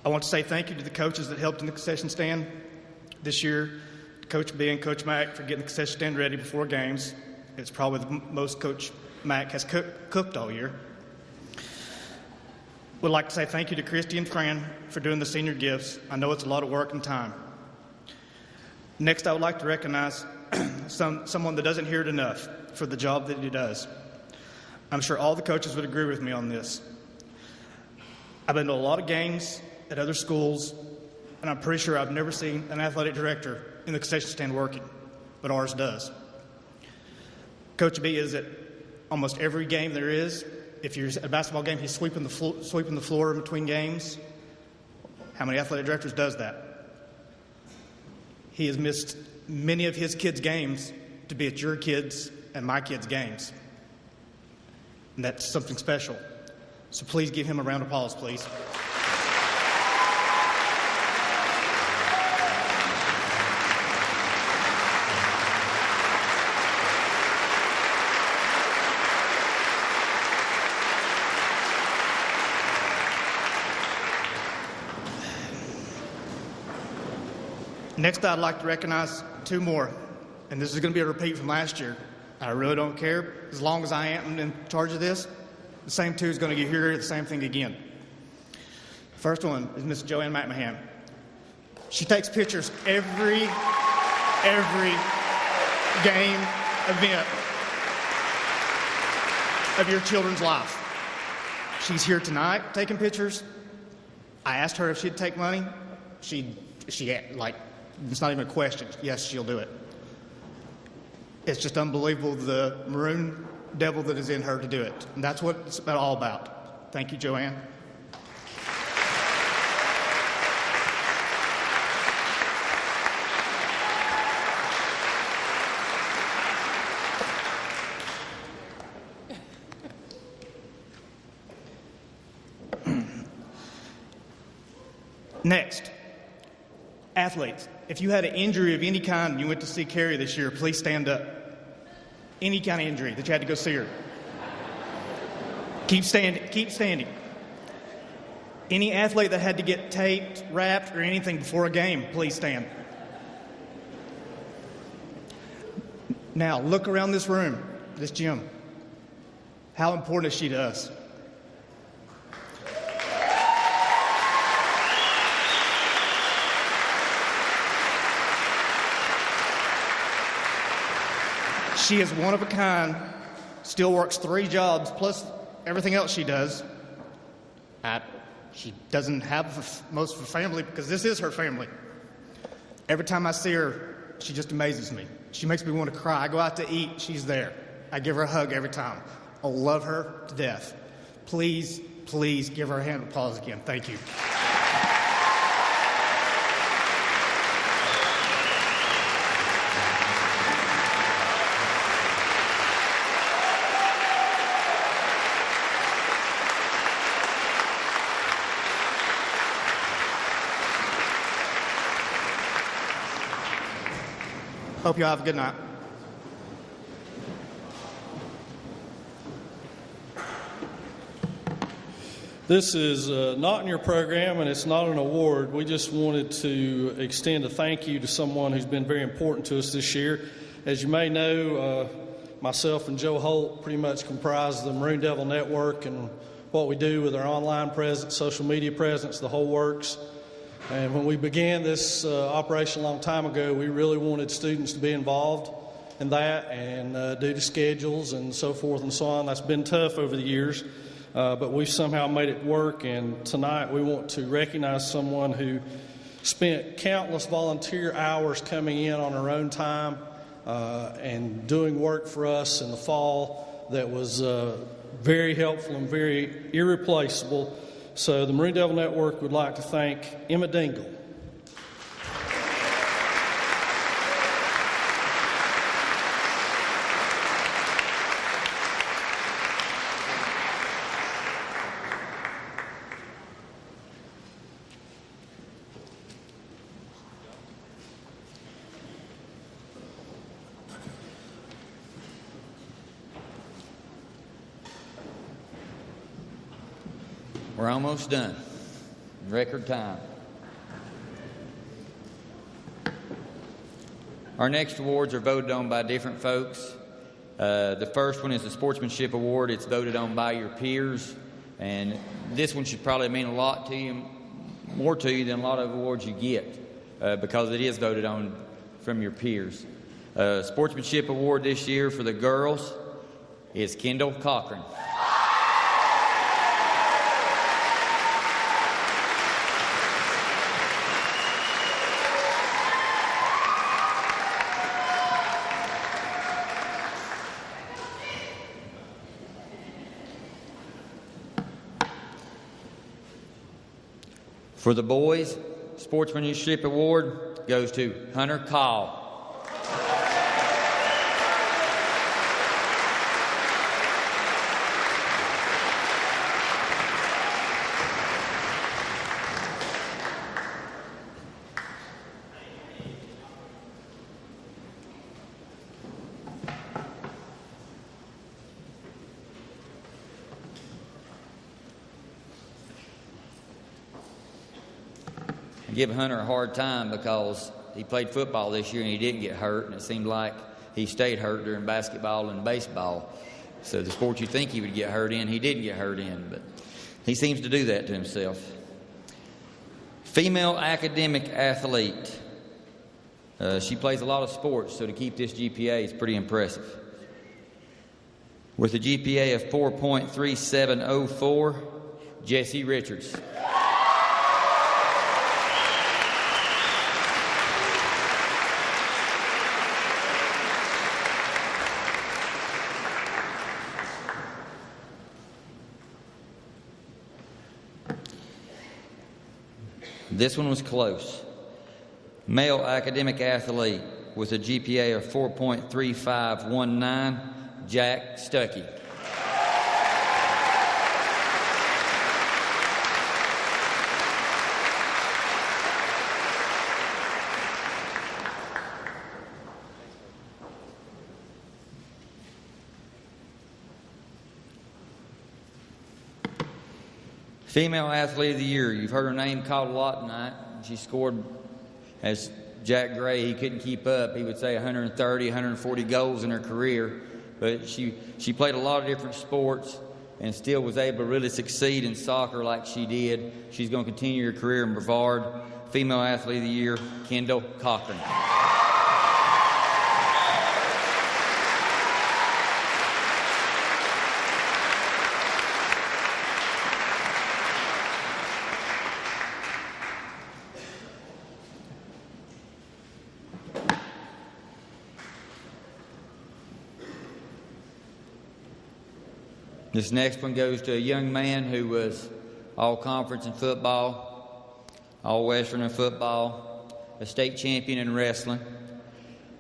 I want to say thank you to the coaches that helped in the concession stand this year. Coach B and Coach Mack for getting the concession stand ready before games. It's probably the most Coach Mack has cooked all year. Would like to say thank you to Christy and Fran for doing the senior gifts. I know it's a lot of work and time. Next, I would like to recognize someone that doesn't hear it enough for the job that he does. I'm sure all the coaches would agree with me on this. I've been to a lot of games at other schools, and I'm pretty sure I've never seen an athletic director in the concession stand working, but ours does. Coach B is at almost every game there is. If you're at a basketball game, he's sweeping the floor in between games. How many athletic directors does that? He has missed many of his kids' games to be at your kids' and my kids' games. And that's something special. So please give him a round of applause, please. Next, I'd like to recognize 2 more, and this is going to be a repeat from last year. I really don't care. As long as I am in charge of this, the same 2 is going to hear the same thing again. First one is Miss Joanne McMahon. She takes pictures every game event of your children's life. She's here tonight taking pictures. I asked her if she'd take money. It's not even a question. Yes, she'll do it. It's just unbelievable, the maroon devil that is in her to do it. And that's what it's all about. Thank you, Joanne. Next, athletes. If you had an injury of any kind and you went to see Carrie this year, please stand up. Any kind of injury that you had to go see her. Keep standing. Any athlete that had to get taped, wrapped, or anything before a game, please stand. Now, look around this room, this gym. How important is she to us? She is one of a kind, still works 3 jobs, plus everything else she does. She doesn't have most of her family because this is her family. Every time I see her, she just amazes me. She makes me want to cry. I go out to eat, she's there. I give her a hug every time. I love her to death. Please, please give her a hand of applause again. Thank you. Hope you all have a good night. This is not in your program, and it's not an award. We just wanted to extend a thank you to someone who's been very important to us this year. As you may know, myself and Joe Holt pretty much comprise the Maroon Devil Network and what we do with our online presence, social media presence, the whole works. And when we began this operation a long time ago, we really wanted students to be involved in that, and due to schedules and so forth and so on, that's been tough over the years. But we've somehow made it work, and tonight we want to recognize someone who spent countless volunteer hours coming in on her own time and doing work for us in the fall that was very helpful and very irreplaceable. So the Maroon Devil Network would like to thank Emma Dingle. We're almost done. Record time. Our next awards are voted on by different folks. The first one is the Sportsmanship Award. It's voted on by your peers. And this one should probably mean a lot to you, more to you than a lot of awards you get, because it is voted on from your peers. Sportsmanship Award this year for the girls is Kendall Cochran. For the boys, Sportsmanship Award goes to Hunter Call. Give Hunter a hard time because he played football this year and he didn't get hurt, and it seemed like he stayed hurt during basketball and baseball. So the sport you think he would get hurt in, he didn't get hurt in, but he seems to do that to himself. Female academic athlete. She plays a lot of sports, so to keep this GPA is pretty impressive. With a GPA of 4.3704, Jessie Richards. This one was close. Male academic athlete with a GPA of 4.3519, Jack Stuckey. Female Athlete of the Year. You've heard her name called a lot tonight. She scored, as Jack Gray, he couldn't keep up. He would say 130, 140 goals in her career. But she played a lot of different sports and still was able to really succeed in soccer like she did. She's going to continue her career in Brevard. Female Athlete of the Year, Kendall Cochran. This next one goes to a young man who was all-conference in football, all-western in football, a state champion in wrestling,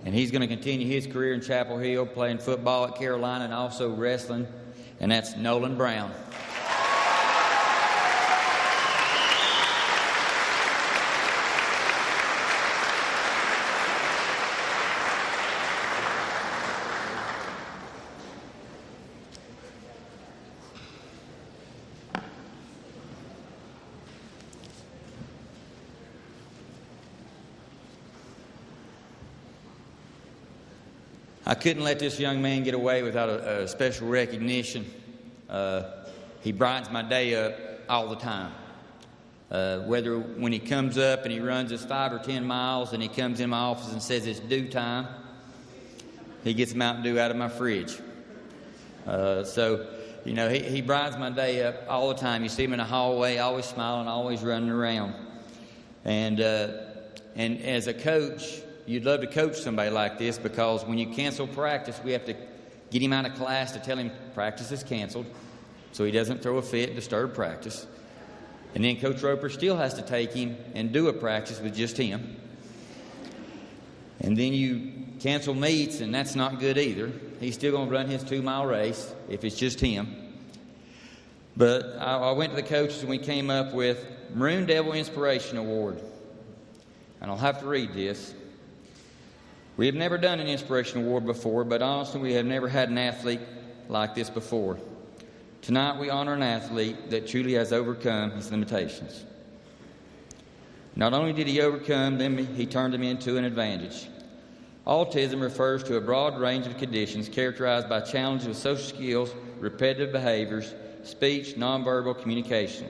and he's going to continue his career in Chapel Hill playing football at Carolina and also wrestling, and that's Nolan Brown. I couldn't let this young man get away without a special recognition. He brightens my day up all the time. Whether when he comes up and he runs his 5 or 10 miles and he comes in my office and says it's due time, he gets Mountain Dew out of my fridge. He brightens my day up all the time. You see him in the hallway, always smiling, always running around. And as a coach, you'd love to coach somebody like this, because when you cancel practice, we have to get him out of class to tell him practice is canceled so he doesn't throw a fit and disturb practice. And then Coach Roper still has to take him and do a practice with just him. And then you cancel meets, and that's not good either. He's still going to run his 2-mile race if it's just him. But I went to the coaches and we came up with Maroon Devil Inspiration Award. And I'll have to read this. We have never done an Inspiration Award before, but honestly, we have never had an athlete like this before. Tonight, we honor an athlete that truly has overcome his limitations. Not only did he overcome them, he turned them into an advantage. Autism refers to a broad range of conditions characterized by challenges with social skills, repetitive behaviors, speech, nonverbal communication.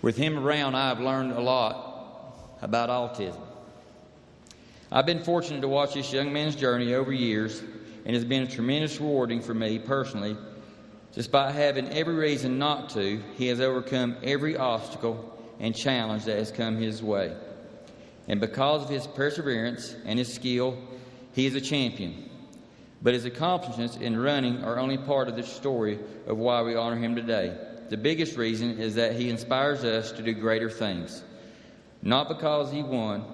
With him around, I have learned a lot about autism. I've been fortunate to watch this young man's journey over years, and it's been tremendous rewarding for me personally. Despite having every reason not to, he has overcome every obstacle and challenge that has come his way. And because of his perseverance and his skill, he is a champion. But his accomplishments in running are only part of the story of why we honor him today. The biggest reason is that he inspires us to do greater things. Not because he won,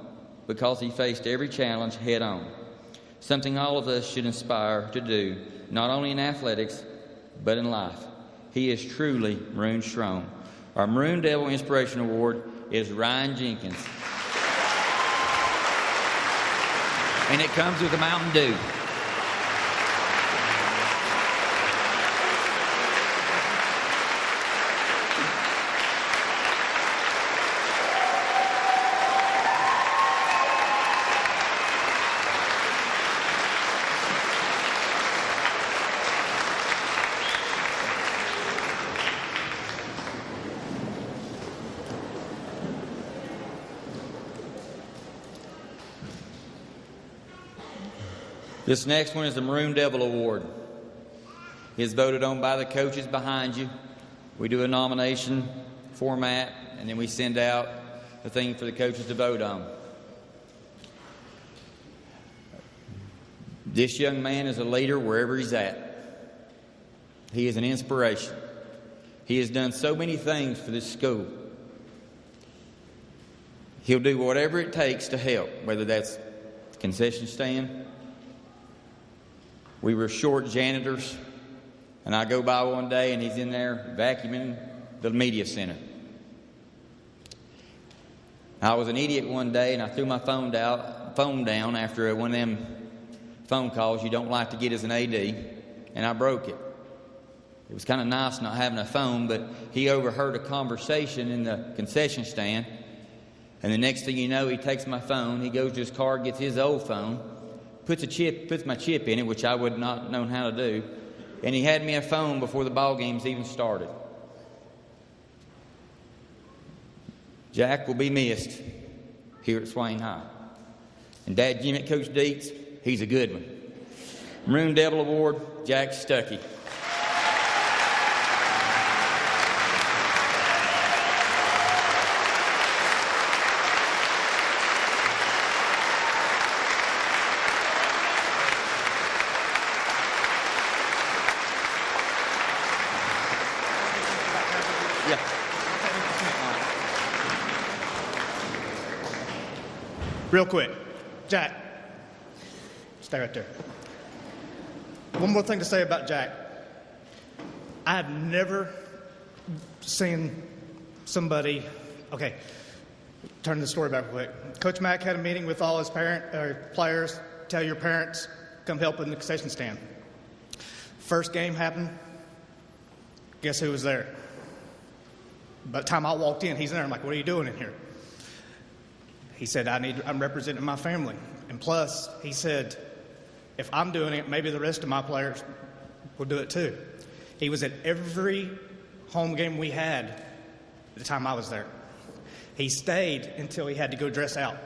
because he faced every challenge head on. Something all of us should aspire to do, not only in athletics, but in life. He is truly Maroon Strong. Our Maroon Devil Inspiration Award is Ryan Jenkins. And it comes with a Mountain Dew. This next one is the Maroon Devil Award. It's voted on by the coaches behind you. We do a nomination format, and then we send out a thing for the coaches to vote on. This young man is a leader wherever he's at. He is an inspiration. He has done so many things for this school. He'll do whatever it takes to help, whether that's the concession stand. We were short janitors, and I go by one day, and he's in there vacuuming the media center. I was an idiot one day, and I threw my phone down after one of them phone calls you don't like to get as an AD, and I broke it. It was kind of nice not having a phone, but he overheard a conversation in the concession stand, and the next thing you know, he takes my phone, he goes to his car, gets his old phone, puts my chip in it, which I would not have known how to do, and he had me a phone before the ball games even started. Jack will be missed here at Swain High. And Dad Jim at Coach Deeks, he's a good one. Maroon Devil Award, Jack Stuckey. Real quick, Jack, stay right there. One more thing to say about Jack. I have never seen somebody, okay, turn the story back real quick. Coach Mack had a meeting with all his players, tell your parents, come help in the concession stand. First game happened, guess who was there? By the time I walked in, he's in there, I'm like, what are you doing in here? He said, I'm representing my family. And plus, he said, if I'm doing it, maybe the rest of my players will do it too. He was at every home game we had at the time I was there. He stayed until he had to go dress out.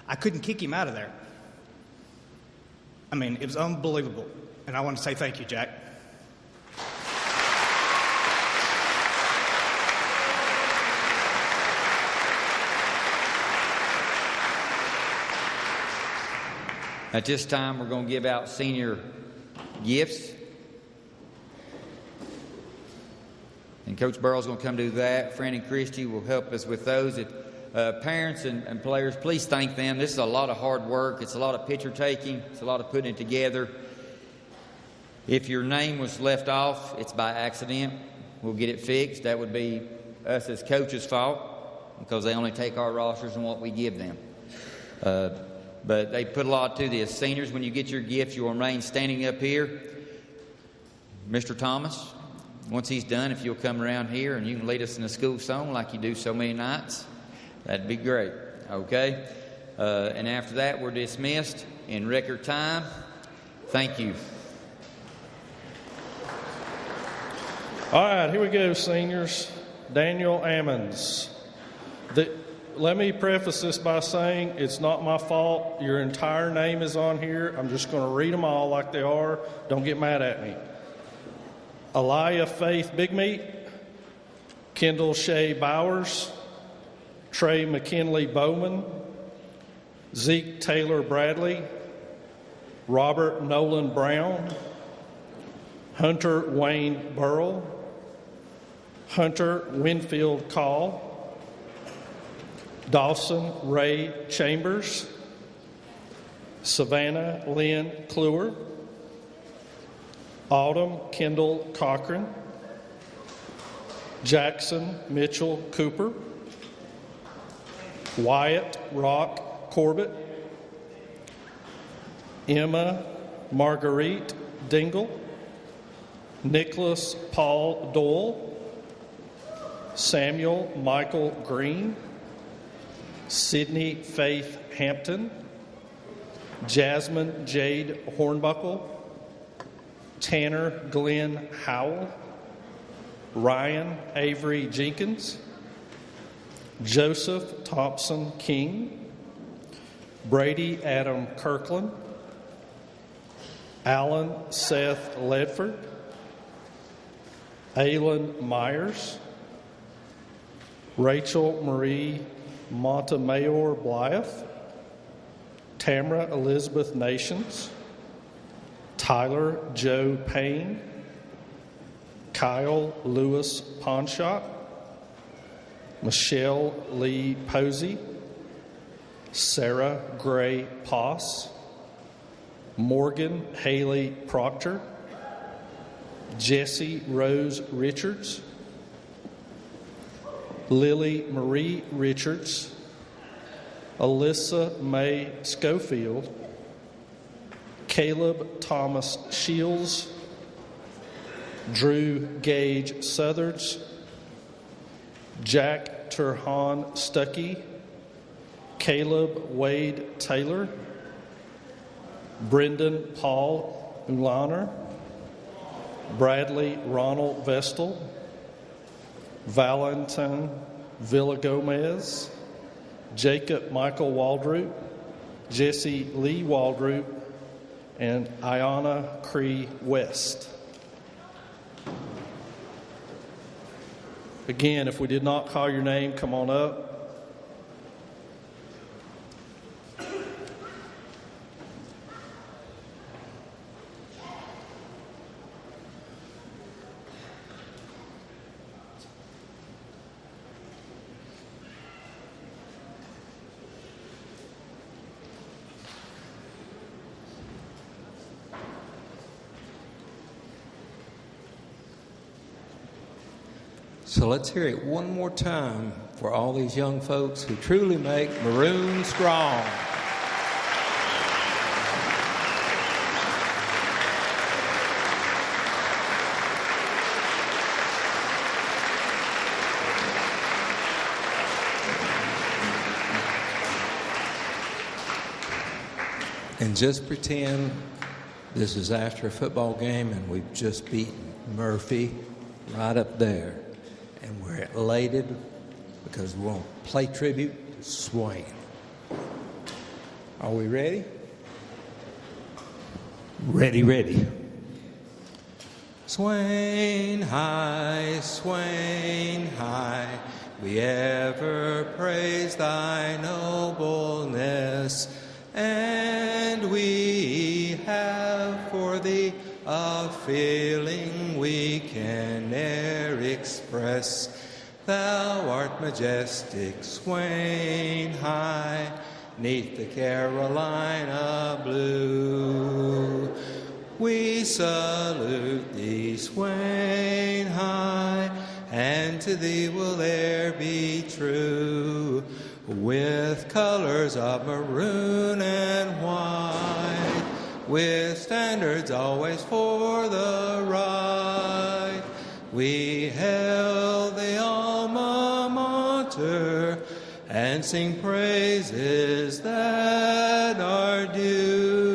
I couldn't kick him out of there. I mean, it was unbelievable. And I want to say thank you, Jack. At this time, we're going to give out senior gifts. And Coach Burrell's going to come do that. Fran and Christy will help us with those. Parents and players, please thank them. This is a lot of hard work. It's a lot of picture taking. It's a lot of putting it together. If your name was left off, it's by accident. We'll get it fixed. That would be us as coaches' fault because they only take our rosters and what we give them. But they put a lot to this. Seniors, when you get your gifts, you'll remain standing up here. Mr. Thomas, once he's done, if you'll come around here and you can lead us in a school song like you do so many nights, that'd be great. Okay? And after that, we're dismissed in record time. Thank you. All right, here we go, seniors. Daniel Ammons. Let me preface this by saying it's not my fault. Your entire name is on here. I'm just going to read them all like they are. Don't get mad at me. Aliyah Faith Big Meat, Kendall Shea Bowers, Trey McKinley Bowman, Zeke Taylor Bradley, Robert Nolan Brown, Hunter Wayne Burrell, Hunter Winfield Call, Dawson Ray Chambers, Savannah Lynn Kluwer, Autumn Kendall Cochran, Jackson Mitchell Cooper, Wyatt Rock Corbett, Emma Marguerite Dingle, Nicholas Paul Doyle, Samuel Michael Green, Sydney Faith Hampton, Jasmine Jade Hornbuckle, Tanner Glenn Howell, Ryan Avery Jenkins, Joseph Thompson King, Brady Adam Kirkland, Alan Seth Ledford, Aylin Myers, Rachel Marie Montemayor Blythe, Tamara Elizabeth Nations, Tyler Joe Payne, Kyle Lewis Ponshot, Michelle Lee Posey, Sarah Gray Poss, Morgan Haley Proctor, Jessie Rose Richards, Lily Marie Richards, Alyssa Mae Schofield, Caleb Thomas Shields, Drew Gage Southards, Jack Turhan Stuckey, Caleb Wade Taylor, Brendan Paul Ulaner, Bradley Ronald Vestal, Valentin Villagomez, Jacob Michael Waldroop, Jesse Lee Waldroop, and Ayana Cree West. Again, if we did not call your name, come on up. So let's hear it one more time for all these young folks who truly make Maroon strong. And just pretend This is after a football game, and we've just beaten Murphy right up there. And we're elated because we want to play tribute to Swain. Are we ready? Ready, ready. Swain high, we ever praise thy nobleness, and we have for thee a feeling we can ne'er express. Thou art majestic, Swain high, 'neath the Carolina blue. We salute thee, Swain high, and to thee will e'er be true, with colors of maroon and white, with standards always for the right. We hail the alma mater and sing praises that are due.